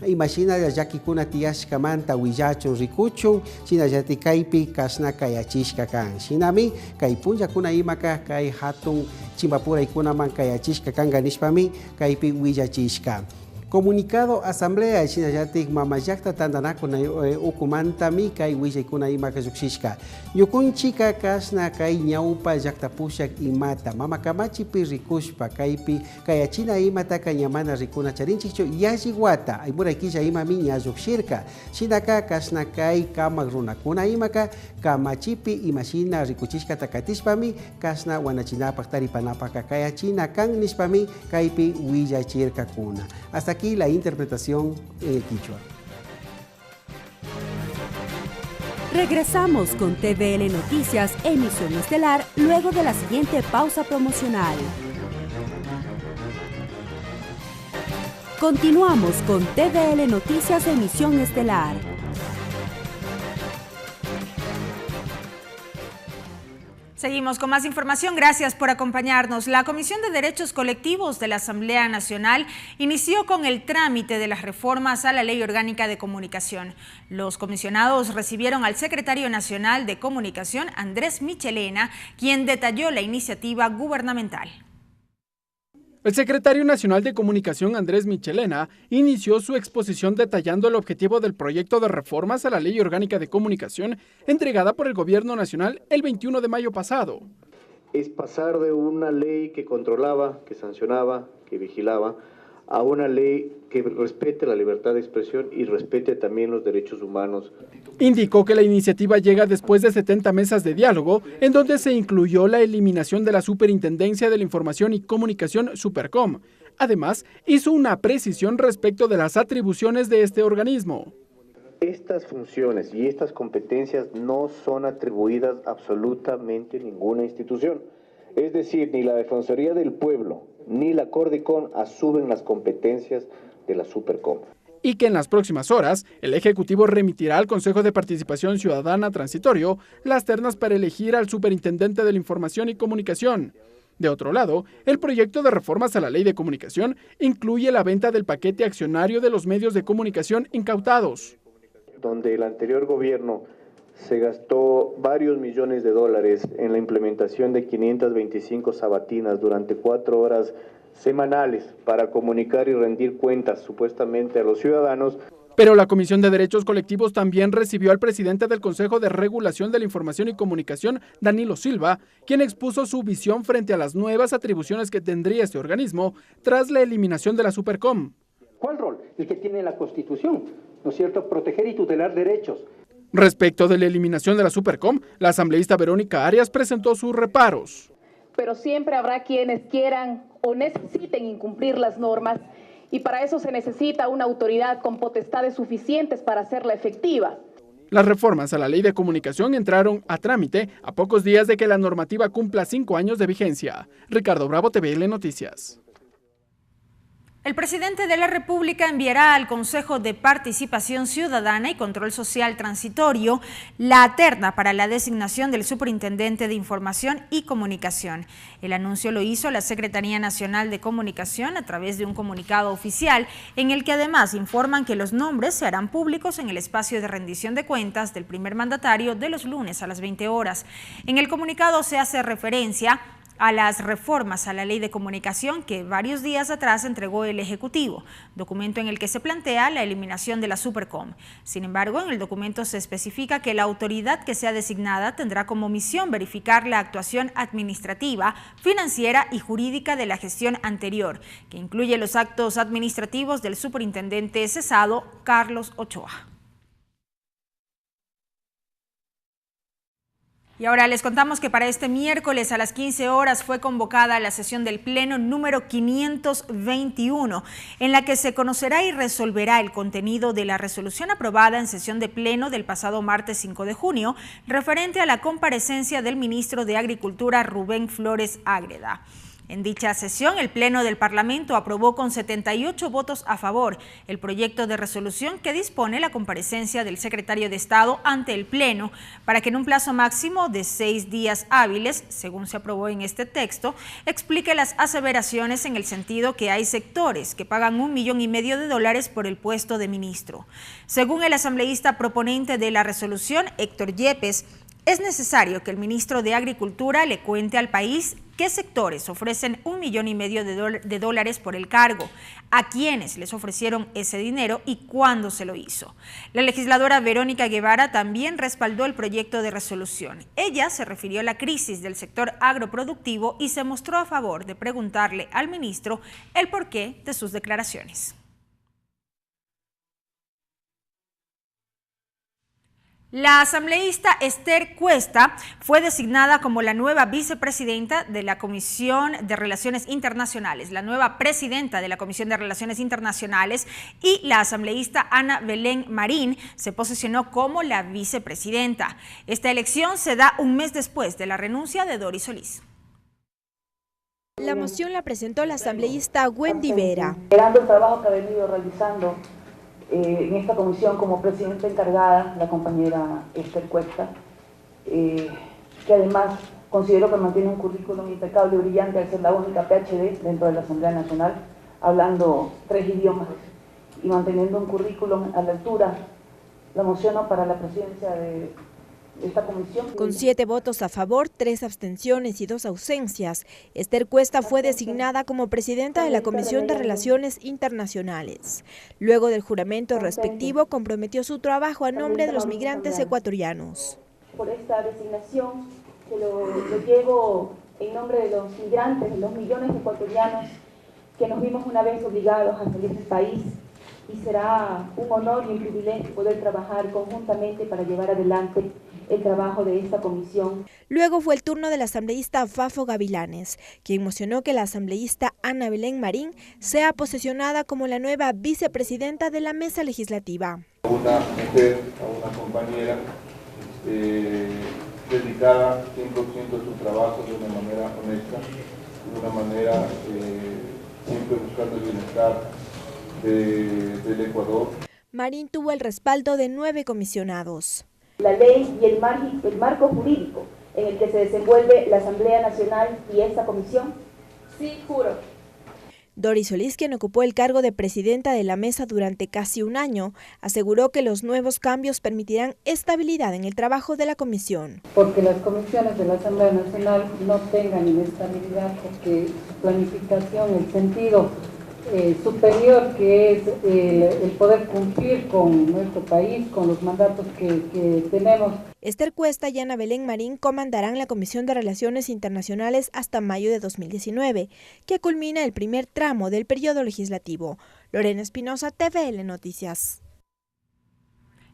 Imagina Yakikuna Tiashka Manta Huillachun Rikuchun, Shinayati Kaypi Kasna Kayachishka Kan. Shinami Kay Punja Kuna Imaka Kay Hatun Chimbapura Ikunaman Kayachishka Kan Ganishpami Kaypi Huillachishka. Comunicado Asamblea Shinayati Mamayakta Tandanakuna Ukumanta Mika y Wijaykuna Imaka Yuxishka. Yukunchika Kasna Kay Ñaupa Yaktapushak Imata. Mamakamachi Pi Rikushpa Kaypi Kayachina Imata Kanyamana Rikuna Charinchicho Yashiwata. Aymurakisha Imami Yazukshirka. Shinaka Kasna Kay Kamak Runakuna Imaka Kamachipi Imashina Rikuchishka Takatishpami Kasna Wanachinapak Taripanapaka Kayachina Kan Nishpami Kaypi Wiyachirka Kuna. Hasta aquí la interpretación en el quichua. Regresamos con TVL Noticias, emisión estelar, luego de la siguiente pausa promocional. Continuamos con TVL Noticias, emisión estelar. Seguimos con más información. Gracias por acompañarnos. La Comisión de Derechos Colectivos de la Asamblea Nacional inició con el trámite de las reformas a la Ley Orgánica de Comunicación. Los comisionados recibieron al secretario nacional de Comunicación, Andrés Michelena, quien detalló la iniciativa gubernamental. El secretario nacional de Comunicación, Andrés Michelena, inició su exposición detallando el objetivo del proyecto de reformas a la Ley Orgánica de Comunicación entregada por el Gobierno Nacional el 21 de mayo pasado. es pasar de una ley que controlaba, que sancionaba, que vigilaba, a una ley que respete la libertad de expresión y respete también los derechos humanos. Indicó que la iniciativa llega después de 70 mesas de diálogo, en donde se incluyó la eliminación de la Superintendencia de la Información y Comunicación, Supercom. Además, hizo una precisión respecto de las atribuciones de este organismo. Estas funciones y estas competencias no son atribuidas absolutamente a ninguna institución. Es decir, ni la Defensoría del Pueblo ni la Cordicom asumen las competencias de la Supercom. Y que en las próximas horas, el Ejecutivo remitirá al Consejo de Participación Ciudadana Transitorio las ternas para elegir al Superintendente de la Información y Comunicación. De otro lado, el proyecto de reformas a la Ley de Comunicación incluye la venta del paquete accionario de los medios de comunicación incautados. Donde el anterior gobierno se gastó varios millones de dólares en la implementación de 525 sabatinas durante 4 horas semanales para comunicar y rendir cuentas supuestamente a los ciudadanos. Pero la Comisión de Derechos Colectivos también recibió al presidente del Consejo de Regulación de la Información y Comunicación, Danilo Silva, quien expuso su visión frente a las nuevas atribuciones que tendría este organismo tras la eliminación de la Supercom. ¿Cuál rol? El que tiene la Constitución, ¿no es cierto? Proteger y tutelar derechos. Respecto de la eliminación de la Supercom, la asambleísta Verónica Arias presentó sus reparos. Pero siempre habrá quienes quieran o necesiten incumplir las normas y para eso se necesita una autoridad con potestades suficientes para hacerla efectiva. Las reformas a la Ley de Comunicación entraron a trámite a pocos días de que la normativa cumpla 5 años de vigencia. Ricardo Bravo, TVL Noticias. El presidente de la República enviará al Consejo de Participación Ciudadana y Control Social Transitorio la terna para la designación del Superintendente de Información y Comunicación. El anuncio lo hizo la Secretaría Nacional de Comunicación a través de un comunicado oficial en el que además informan que los nombres se harán públicos en el espacio de rendición de cuentas del primer mandatario de los lunes a las 20 horas. En el comunicado se hace referencia a las reformas a la Ley de Comunicación que varios días atrás entregó el Ejecutivo, documento en el que se plantea la eliminación de la Supercom. Sin embargo, en el documento se especifica que la autoridad que sea designada tendrá como misión verificar la actuación administrativa, financiera y jurídica de la gestión anterior, que incluye los actos administrativos del superintendente cesado, Carlos Ochoa. Y ahora les contamos que para este miércoles a las 15 horas fue convocada la sesión del Pleno número 521, en la que se conocerá y resolverá el contenido de la resolución aprobada en sesión de Pleno del pasado martes 5 de junio, referente a la comparecencia del ministro de Agricultura, Rubén Flores Ágreda. En dicha sesión, el Pleno del Parlamento aprobó con 78 votos a favor el proyecto de resolución que dispone la comparecencia del secretario de Estado ante el Pleno para que en un plazo máximo de 6 días hábiles, según se aprobó en este texto, explique las aseveraciones en el sentido que hay sectores que pagan $1,5 millones por el puesto de ministro. Según el asambleísta proponente de la resolución, Héctor Yepes, es necesario que el ministro de Agricultura le cuente al país qué sectores ofrecen $1,5 millones por el cargo, a quiénes les ofrecieron ese dinero y cuándo se lo hizo. La legisladora Verónica Guevara también respaldó el proyecto de resolución. Ella se refirió a la crisis del sector agroproductivo y se mostró a favor de preguntarle al ministro el porqué de sus declaraciones. La asambleísta Esther Cuesta fue designada como la nueva vicepresidenta de la Comisión de Relaciones Internacionales, la nueva presidenta de la Comisión de Relaciones Internacionales, y la asambleísta Ana Belén Marín se posicionó como la vicepresidenta. Esta elección se da un mes después de la renuncia de Doris Solís. La moción la presentó la asambleísta Wendy Vera. Esperando el trabajo que ha venido realizando en esta comisión como presidenta encargada, la compañera Esther Cuesta, que además considero que mantiene un currículum impecable y brillante al ser la única PhD dentro de la Asamblea Nacional, hablando 3 idiomas y manteniendo un currículum a la altura. La mociono para la presidencia de esta comisión. Con 7 votos a favor, 3 abstenciones y 2 ausencias, Esther Cuesta fue designada como presidenta de la Comisión de Relaciones Internacionales. Luego del juramento respectivo, comprometió su trabajo a nombre de los migrantes ecuatorianos. Por esta designación, que lo llevo en nombre de los migrantes, de los millones de ecuatorianos que nos vimos una vez obligados a salir del país, y será un honor y un privilegio poder trabajar conjuntamente para llevar adelante el trabajo de esta comisión. Luego fue el turno del asambleísta Fafo Gavilanes, quien emocionó que la asambleísta Ana Belén Marín sea posesionada como la nueva vicepresidenta de la mesa legislativa. Una mujer, a una compañera dedicada 100% a su trabajo de una manera honesta, de una manera siempre buscando el bienestar del Ecuador. Marín tuvo el respaldo de 9 comisionados. La ley y el marco jurídico en el que se desenvuelve la Asamblea Nacional y esta comisión. Sí, juro. Doris Solís, quien ocupó el cargo de presidenta de la mesa durante casi un año, aseguró que los nuevos cambios permitirán estabilidad en el trabajo de la comisión. Porque las comisiones de la Asamblea Nacional no tengan inestabilidad, porque su planificación, el sentido superior que es el poder cumplir con nuestro país, con los mandatos que tenemos. Esther Cuesta y Ana Belén Marín comandarán la Comisión de Relaciones Internacionales hasta mayo de 2019, que culmina el primer tramo del periodo legislativo. Lorena Espinosa, TVL Noticias.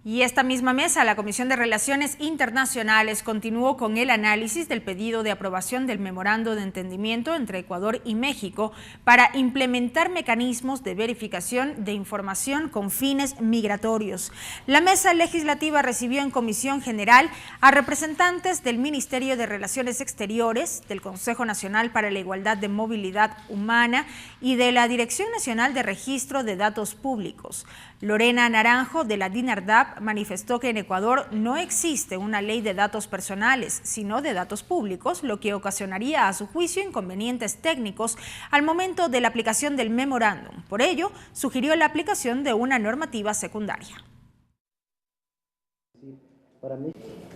Y esta misma mesa, la Comisión de Relaciones Internacionales, continuó con el análisis del pedido de aprobación del memorando de entendimiento entre Ecuador y México para implementar mecanismos de verificación de información con fines migratorios. La mesa legislativa recibió en comisión general a representantes del Ministerio de Relaciones Exteriores, del Consejo Nacional para la Igualdad de Movilidad Humana y de la Dirección Nacional de Registro de Datos Públicos. Lorena Naranjo, de la DINARDAP, manifestó que en Ecuador no existe una ley de datos personales, sino de datos públicos, lo que ocasionaría a su juicio inconvenientes técnicos al momento de la aplicación del memorándum. Por ello, sugirió la aplicación de una normativa secundaria.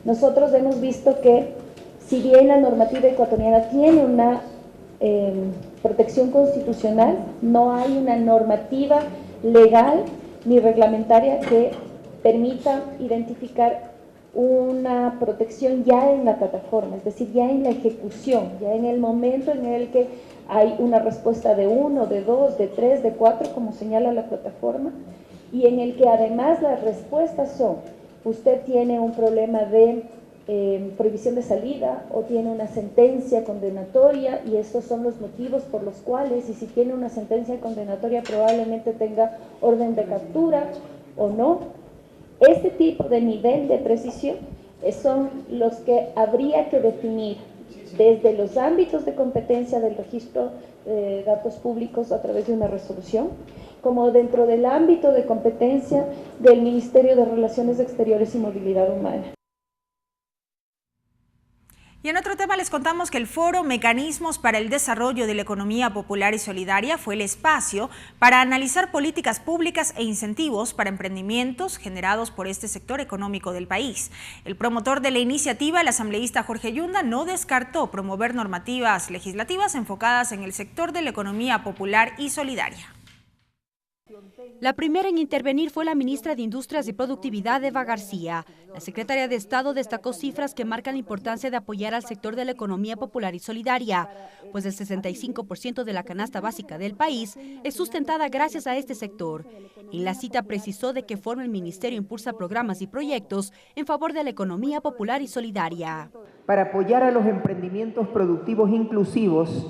Nosotros hemos visto que, si bien la normativa ecuatoriana tiene una protección constitucional, no hay una normativa legal ni reglamentaria que permita identificar una protección ya en la plataforma, es decir, ya en la ejecución, ya en el momento en el que hay una respuesta de 1, de 2, de 3, de 4, como señala la plataforma, y en el que además las respuestas son: usted tiene un problema de prohibición de salida o tiene una sentencia condenatoria y estos son los motivos por los cuales, y si tiene una sentencia condenatoria probablemente tenga orden de captura o no. Este tipo de nivel de precisión son los que habría que definir desde los ámbitos de competencia del registro de datos públicos a través de una resolución, como dentro del ámbito de competencia del Ministerio de Relaciones Exteriores y Movilidad Humana. Y en otro tema les contamos que el foro Mecanismos para el Desarrollo de la Economía Popular y Solidaria fue el espacio para analizar políticas públicas e incentivos para emprendimientos generados por este sector económico del país. El promotor de la iniciativa, el asambleísta Jorge Yunda, no descartó promover normativas legislativas enfocadas en el sector de la economía popular y solidaria. La primera en intervenir fue la ministra de Industrias y Productividad, Eva García. La secretaria de Estado destacó cifras que marcan la importancia de apoyar al sector de la economía popular y solidaria, pues el 65% de la canasta básica del país es sustentada gracias a este sector. En la cita precisó de qué forma el ministerio impulsa programas y proyectos en favor de la economía popular y solidaria. Para apoyar a los emprendimientos productivos inclusivos,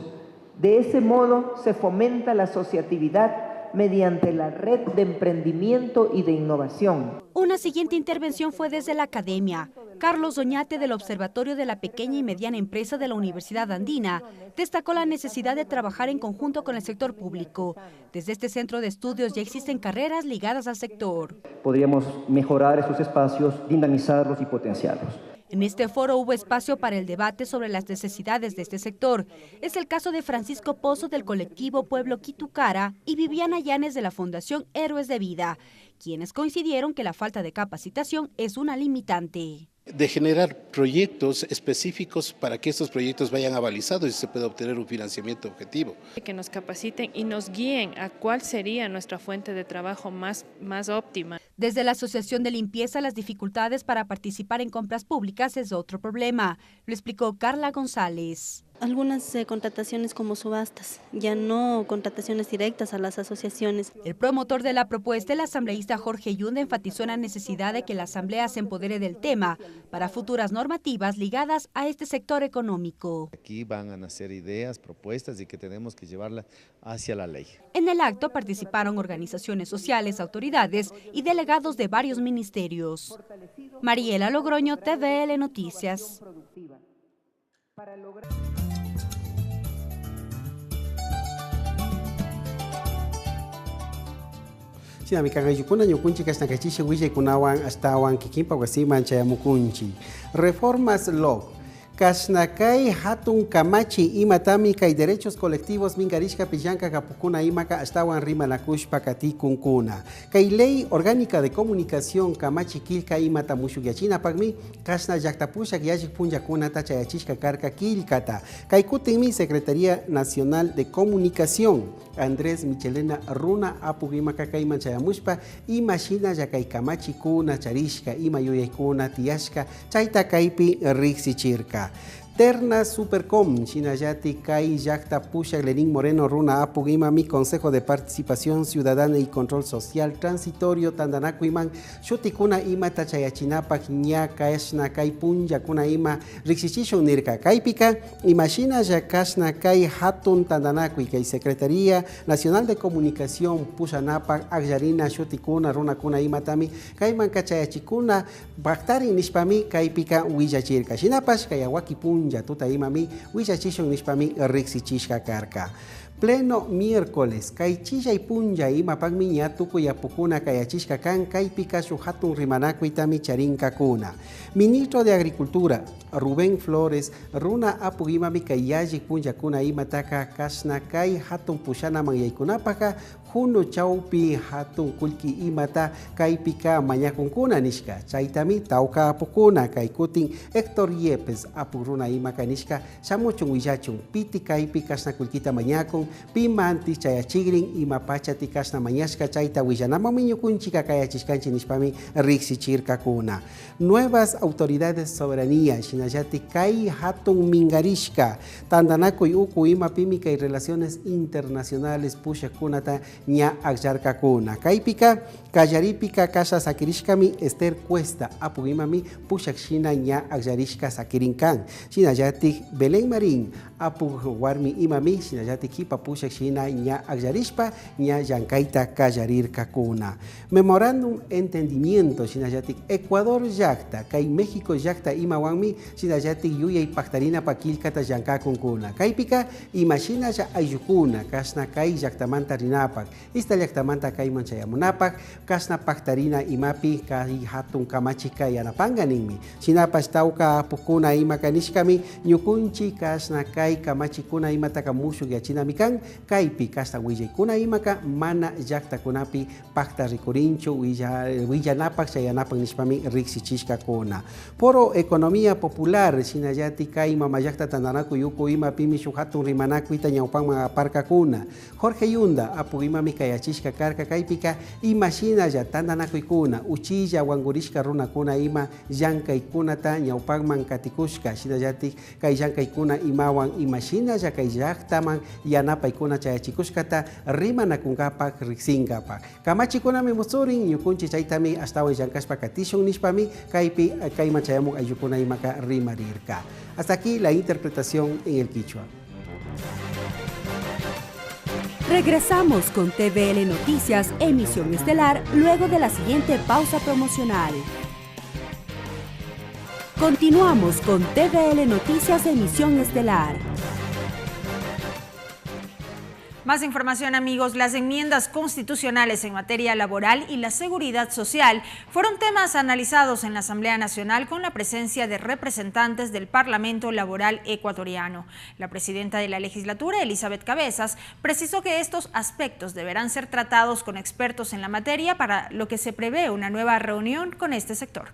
de ese modo se fomenta la asociatividad mediante la red de emprendimiento y de innovación. Una siguiente intervención fue desde la academia. Carlos Oñate, del Observatorio de la Pequeña y Mediana Empresa de la Universidad Andina, destacó la necesidad de trabajar en conjunto con el sector público. Desde este centro de estudios ya existen carreras ligadas al sector. Podríamos mejorar esos espacios, dinamizarlos y potenciarlos. En este foro hubo espacio para el debate sobre las necesidades de este sector. Es el caso de Francisco Pozo, del colectivo Pueblo Quitucara, y Viviana Llanes, de la Fundación Héroes de Vida, quienes coincidieron que la falta de capacitación es una limitante. De generar proyectos específicos para que estos proyectos vayan avalizados y se pueda obtener un financiamiento objetivo. Que nos capaciten y nos guíen a cuál sería nuestra fuente de trabajo más óptima. Desde la Asociación de Limpieza, las dificultades para participar en compras públicas es otro problema, lo explicó Carla González. Algunas contrataciones como subastas, ya no contrataciones directas a las asociaciones. El promotor de la propuesta, el asambleísta Jorge Yunda, enfatizó en la necesidad de que la Asamblea se empodere del tema para futuras normativas ligadas a este sector económico. Aquí van a nacer ideas, propuestas y que tenemos que llevarlas hacia la ley. En el acto participaron organizaciones sociales, autoridades y delegados de varios ministerios. Mariela Logroño, TVL Noticias. Sina mikanga yukuna nyukunchi kasna kachishi wije kunawan astawan kikimpa wasiman chayamukunchi. Reformas law. Kasnakai hatun kamachi imatami kai derechos colectivos mingarishka pillanka kapukuna imaka astawan rima nakushpa kati kunkuna. Kai ley orgánica de comunicación kamachi kilka imata mushugyachina pagmi kasna yaktapushak yajik punjakuna tachayachishka karka kilkata. Kai kutimi Secretaría Nacional de Comunicación Andrés Michelena Runa apugimaka kaiman chayamushpa imashina yakai kamachi kuna charishka ima yuyaykuna tiyashka chaita kaipi rixichirka. Terna Supercom, Chinayati, Kai, Yacta, Pusha, Lenín Moreno, Runa, Apugima, mi Consejo de Participación Ciudadana y Control Social Transitorio, Tandanacuiman, Xuticuna, Ima, Tachayachinapa, Quiña, Kaeshna, Kai, Punja, Kuna, Ima, Rixichicho, Nirka, Kaipika, Imagina, Yacashna, Kai, Hatun, Tandanacui, Kai, Secretaría Nacional de Comunicación, Pushanapa, Agyarina, Xuticuna, Runa, Kuna, Ima, Tami, Kaiman, Kachayachikuna, Baktari, Nishpami, Kaipika, Huillachirka, Shinapash, Kayawaki, Punja, Tuta imami, Huichachishon nishpami rixichishka karka. Pleno miércoles, Kaichilla y Punja ima pagmiña tukuyapukuna kayachishka kan kaipika hatun rimanaku itami charinka kuna. Ministro de Agricultura, Rubén Flores, Runa apugimami kayaji Punja kuna ima taka kasna kai hatun pushana manyaykunapaka Juno chaupi hatun kulki imata kaipika mañakunkuna nishka. Chaitami tauka apukuna kaikutin Héctor Yepes apuruna imaka nishka. Shamuchun willachun piti kaipi kasna kulkita mañakun. Pimanti chayachigrin ima pachati kasna mañashka chaita willanama miñukunchika kayachishkanchi nishpami rixichirka kuna. Nuevas autoridades soberanía shinayati kai hatun mingarishka. Tandanakuy uku ima pimika y relaciones internacionales pusha kunata ña agyarka kuna. Kaipika kallaripika kasha sakirishkami Esther Cuesta apugimami pushakshina ña agyarishka sakirinkan. Shinayati Belén Marín apuwarmi imami shinayati kipa pushakshina ña agyarishpa ña yankaita kallarirka kuna. Memorándum entendimiento shinayati Ecuador yakta kai México yakta imawanmi shinayati yuyay paktarina pakilkata yankakun kuna. Kaipika imashina ya ayukuna kasna kai yaktamanta rinapak. Esta yaktamanta kai manchayamunapak kasna paktarina imapi kai hatun kamachika yanapanganinmi. Shinapas tauka apukuna imakanishkami ñukunchi kasna kai kamachikuna imataka mushu yachinamikan kaipi kasna willaykuna imaka mana yaktakunapi pakta rikurinchu willanapak chayanapak nishpami rixichishka kuna. Poro economía popular shinayati kai mamayakta tandanaku yuku imapimi shuhatun rimanaku ita ñawpanman aparka kuna. Jorge Yunda apugimami kayachishka karka kaipika imashina ya tandanakuykuna uchilla wangurishka runakuna ima llankaykunata ñawpanman katikushka shinayati kay llankhaykuna imawan imashina ya kay llaqtaman yanapaykuna chayachikushkata rimanakunkapak riqsinkapak. Kamachikunami musurin ñukunchi chaytami astawan llankashpa katishun nishpami kaypi kayman chayamuk ayyukuna imaka rimarirka. Hasta aquí la interpretación en el quichua. Regresamos con TVL Noticias, emisión estelar, luego de la siguiente pausa promocional. Continuamos con TVL Noticias, emisión estelar. Más información, amigos. Las enmiendas constitucionales en materia laboral y la seguridad social fueron temas analizados en la Asamblea Nacional con la presencia de representantes del Parlamento Laboral ecuatoriano. La presidenta de la legislatura, Elizabeth Cabezas, precisó que estos aspectos deberán ser tratados con expertos en la materia, para lo que se prevé una nueva reunión con este sector.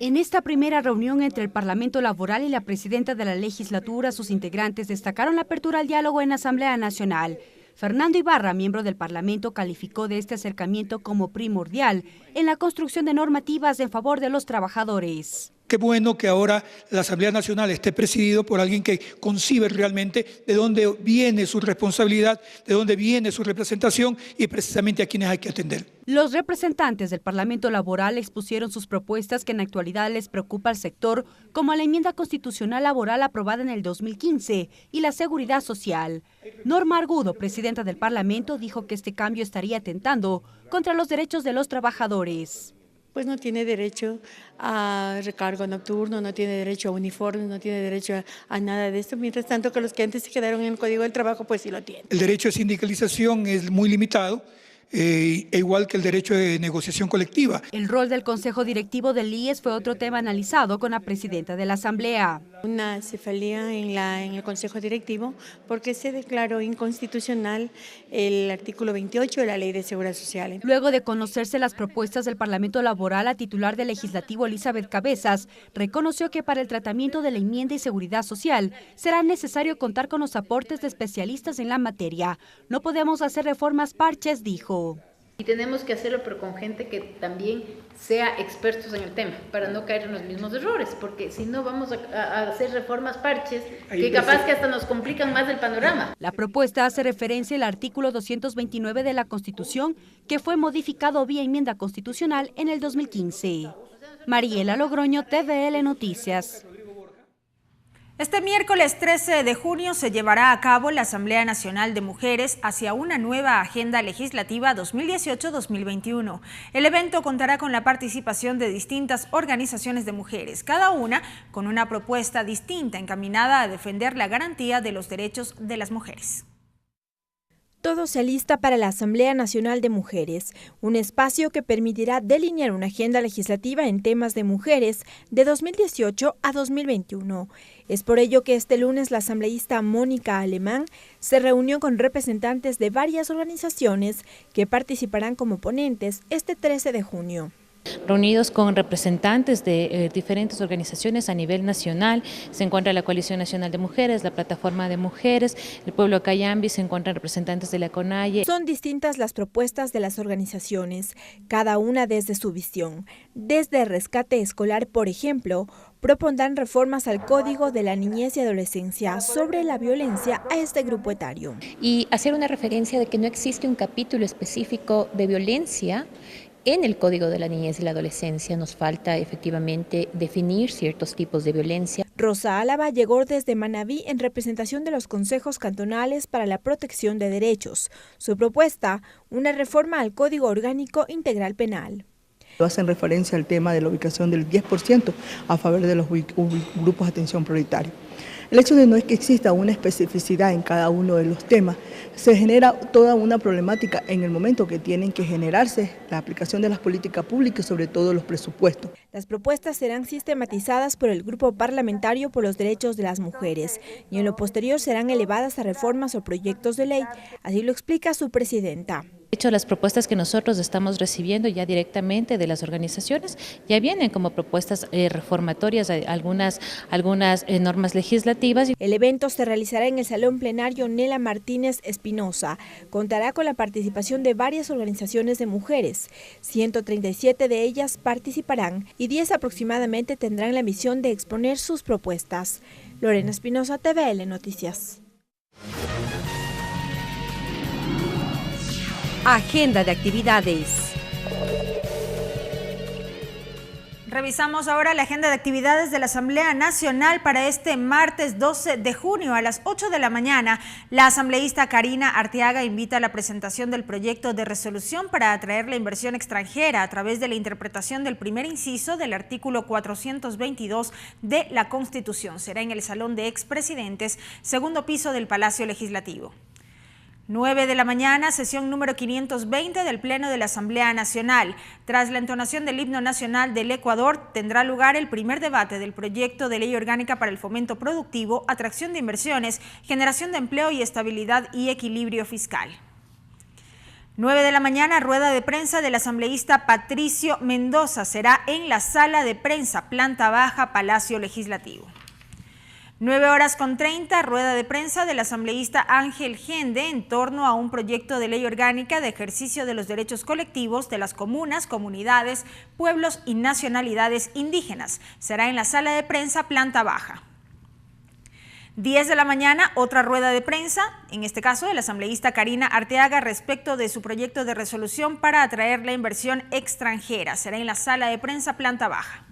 En esta primera reunión entre el Parlamento Laboral y la presidenta de la legislatura, sus integrantes destacaron la apertura al diálogo en la Asamblea Nacional. Fernando Ibarra, miembro del Parlamento, calificó de este acercamiento como primordial en la construcción de normativas en favor de los trabajadores. Qué bueno que ahora la Asamblea Nacional esté presidido por alguien que concibe realmente de dónde viene su responsabilidad, de dónde viene su representación y precisamente a quienes hay que atender. Los representantes del Parlamento Laboral expusieron sus propuestas que en la actualidad les preocupa al sector, como la enmienda constitucional laboral aprobada en el 2015 y la seguridad social. Norma Argudo, presidenta del Parlamento, dijo que este cambio estaría atentando contra los derechos de los trabajadores. Pues no tiene derecho a recargo nocturno, no tiene derecho a uniforme, no tiene derecho a nada de esto, mientras tanto que los que antes se quedaron en el Código del Trabajo pues sí lo tienen. El derecho de sindicalización es muy limitado, igual que el derecho de negociación colectiva. El rol del Consejo Directivo del IES fue otro tema analizado con la presidenta de la Asamblea. Una cefalía en el Consejo Directivo porque se declaró inconstitucional el artículo 28 de la Ley de Seguridad Social. Luego de conocerse las propuestas del Parlamento Laboral, la titular del Legislativo, Elizabeth Cabezas, reconoció que para el tratamiento de la enmienda y seguridad social será necesario contar con los aportes de especialistas en la materia. No podemos hacer reformas parches, dijo. Y tenemos que hacerlo, pero con gente que también sea expertos en el tema, para no caer en los mismos errores, porque si no vamos a hacer reformas parches, que capaz que hasta nos complican más el panorama. La propuesta hace referencia al artículo 229 de la Constitución, que fue modificado vía enmienda constitucional en el 2015. Mariela Logroño, TVL Noticias. Este miércoles 13 de junio se llevará a cabo la Asamblea Nacional de Mujeres hacia una nueva agenda legislativa 2018-2021. El evento contará con la participación de distintas organizaciones de mujeres, cada una con una propuesta distinta encaminada a defender la garantía de los derechos de las mujeres. Todo se alista para la Asamblea Nacional de Mujeres, un espacio que permitirá delinear una agenda legislativa en temas de mujeres de 2018 a 2021. Es por ello que este lunes la asambleísta Mónica Alemán se reunió con representantes de varias organizaciones que participarán como ponentes este 13 de junio. Reunidos con representantes de diferentes organizaciones a nivel nacional, se encuentra la Coalición Nacional de Mujeres, la Plataforma de Mujeres, el Pueblo Cayambi, se encuentran representantes de la CONAIE. Son distintas las propuestas de las organizaciones, cada una desde su visión. Desde Rescate Escolar, por ejemplo, propondrán reformas al Código de la Niñez y Adolescencia sobre la violencia a este grupo etario. Y hacer una referencia de que no existe un capítulo específico de violencia en el Código de la Niñez y la Adolescencia. Nos falta efectivamente definir ciertos tipos de violencia. Rosa Álava llegó desde Manabí en representación de los consejos cantonales para la protección de derechos. Su propuesta, una reforma al Código Orgánico Integral Penal. Hacen referencia al tema de la ubicación del 10% a favor de los grupos de atención prioritaria. El hecho de no es que exista una especificidad en cada uno de los temas, se genera toda una problemática en el momento que tienen que generarse la aplicación de las políticas públicas y sobre todo los presupuestos. Las propuestas serán sistematizadas por el Grupo Parlamentario por los Derechos de las Mujeres y en lo posterior serán elevadas a reformas o proyectos de ley, así lo explica su presidenta. De hecho, las propuestas que nosotros estamos recibiendo ya directamente de las organizaciones ya vienen como propuestas reformatorias, algunas normas legislativas. El evento se realizará en el Salón Plenario Nela Martínez Espinosa. Contará con la participación de varias organizaciones de mujeres. 137 de ellas participarán y 10 aproximadamente tendrán la misión de exponer sus propuestas. Lorena Espinosa, TVL Noticias. Agenda de actividades. Revisamos ahora la agenda de actividades de la Asamblea Nacional para este martes 12 de junio a las 8 de la mañana. La asambleísta Karina Arteaga invita a la presentación del proyecto de resolución para atraer la inversión extranjera a través de la interpretación del primer inciso del artículo 422 de la Constitución. Será en el Salón de Expresidentes, segundo piso del Palacio Legislativo. 9 de la mañana, sesión número 520 del Pleno de la Asamblea Nacional. Tras la entonación del himno nacional del Ecuador, tendrá lugar el primer debate del proyecto de ley orgánica para el fomento productivo, atracción de inversiones, generación de empleo y estabilidad y equilibrio fiscal. 9 de la mañana, rueda de prensa del asambleísta Patricio Mendoza. Será en la sala de prensa, planta baja, Palacio Legislativo. 9:30, rueda de prensa del asambleísta Ángel Gende en torno a un proyecto de ley orgánica de ejercicio de los derechos colectivos de las comunas, comunidades, pueblos y nacionalidades indígenas. Será en la sala de prensa planta baja. 10 de la mañana, otra rueda de prensa, en este caso del asambleísta Karina Arteaga, respecto de su proyecto de resolución para atraer la inversión extranjera. Será en la sala de prensa planta baja.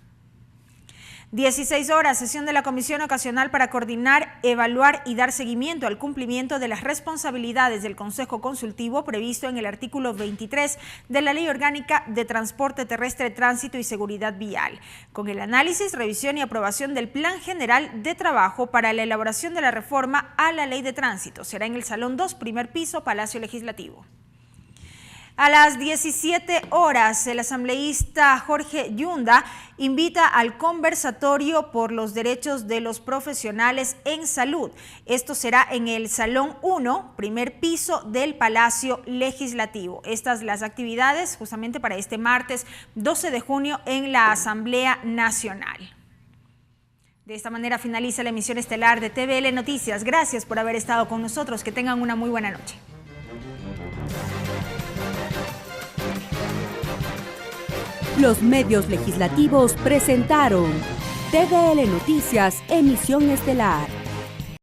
16 horas, sesión de la Comisión Ocasional para coordinar, evaluar y dar seguimiento al cumplimiento de las responsabilidades del Consejo Consultivo previsto en el artículo 23 de la Ley Orgánica de Transporte Terrestre, Tránsito y Seguridad Vial, con el análisis, revisión y aprobación del Plan General de Trabajo para la elaboración de la reforma a la Ley de Tránsito. Será en el Salón 2, primer piso, Palacio Legislativo. A las 17 horas, el asambleísta Jorge Yunda invita al conversatorio por los derechos de los profesionales en salud. Esto será en el Salón 1, primer piso del Palacio Legislativo. Estas las actividades justamente para este martes 12 de junio en la Asamblea Nacional. De esta manera finaliza la emisión estelar de TVL Noticias. Gracias por haber estado con nosotros. Que tengan una muy buena noche. Los medios legislativos presentaron TVL Noticias, emisión estelar.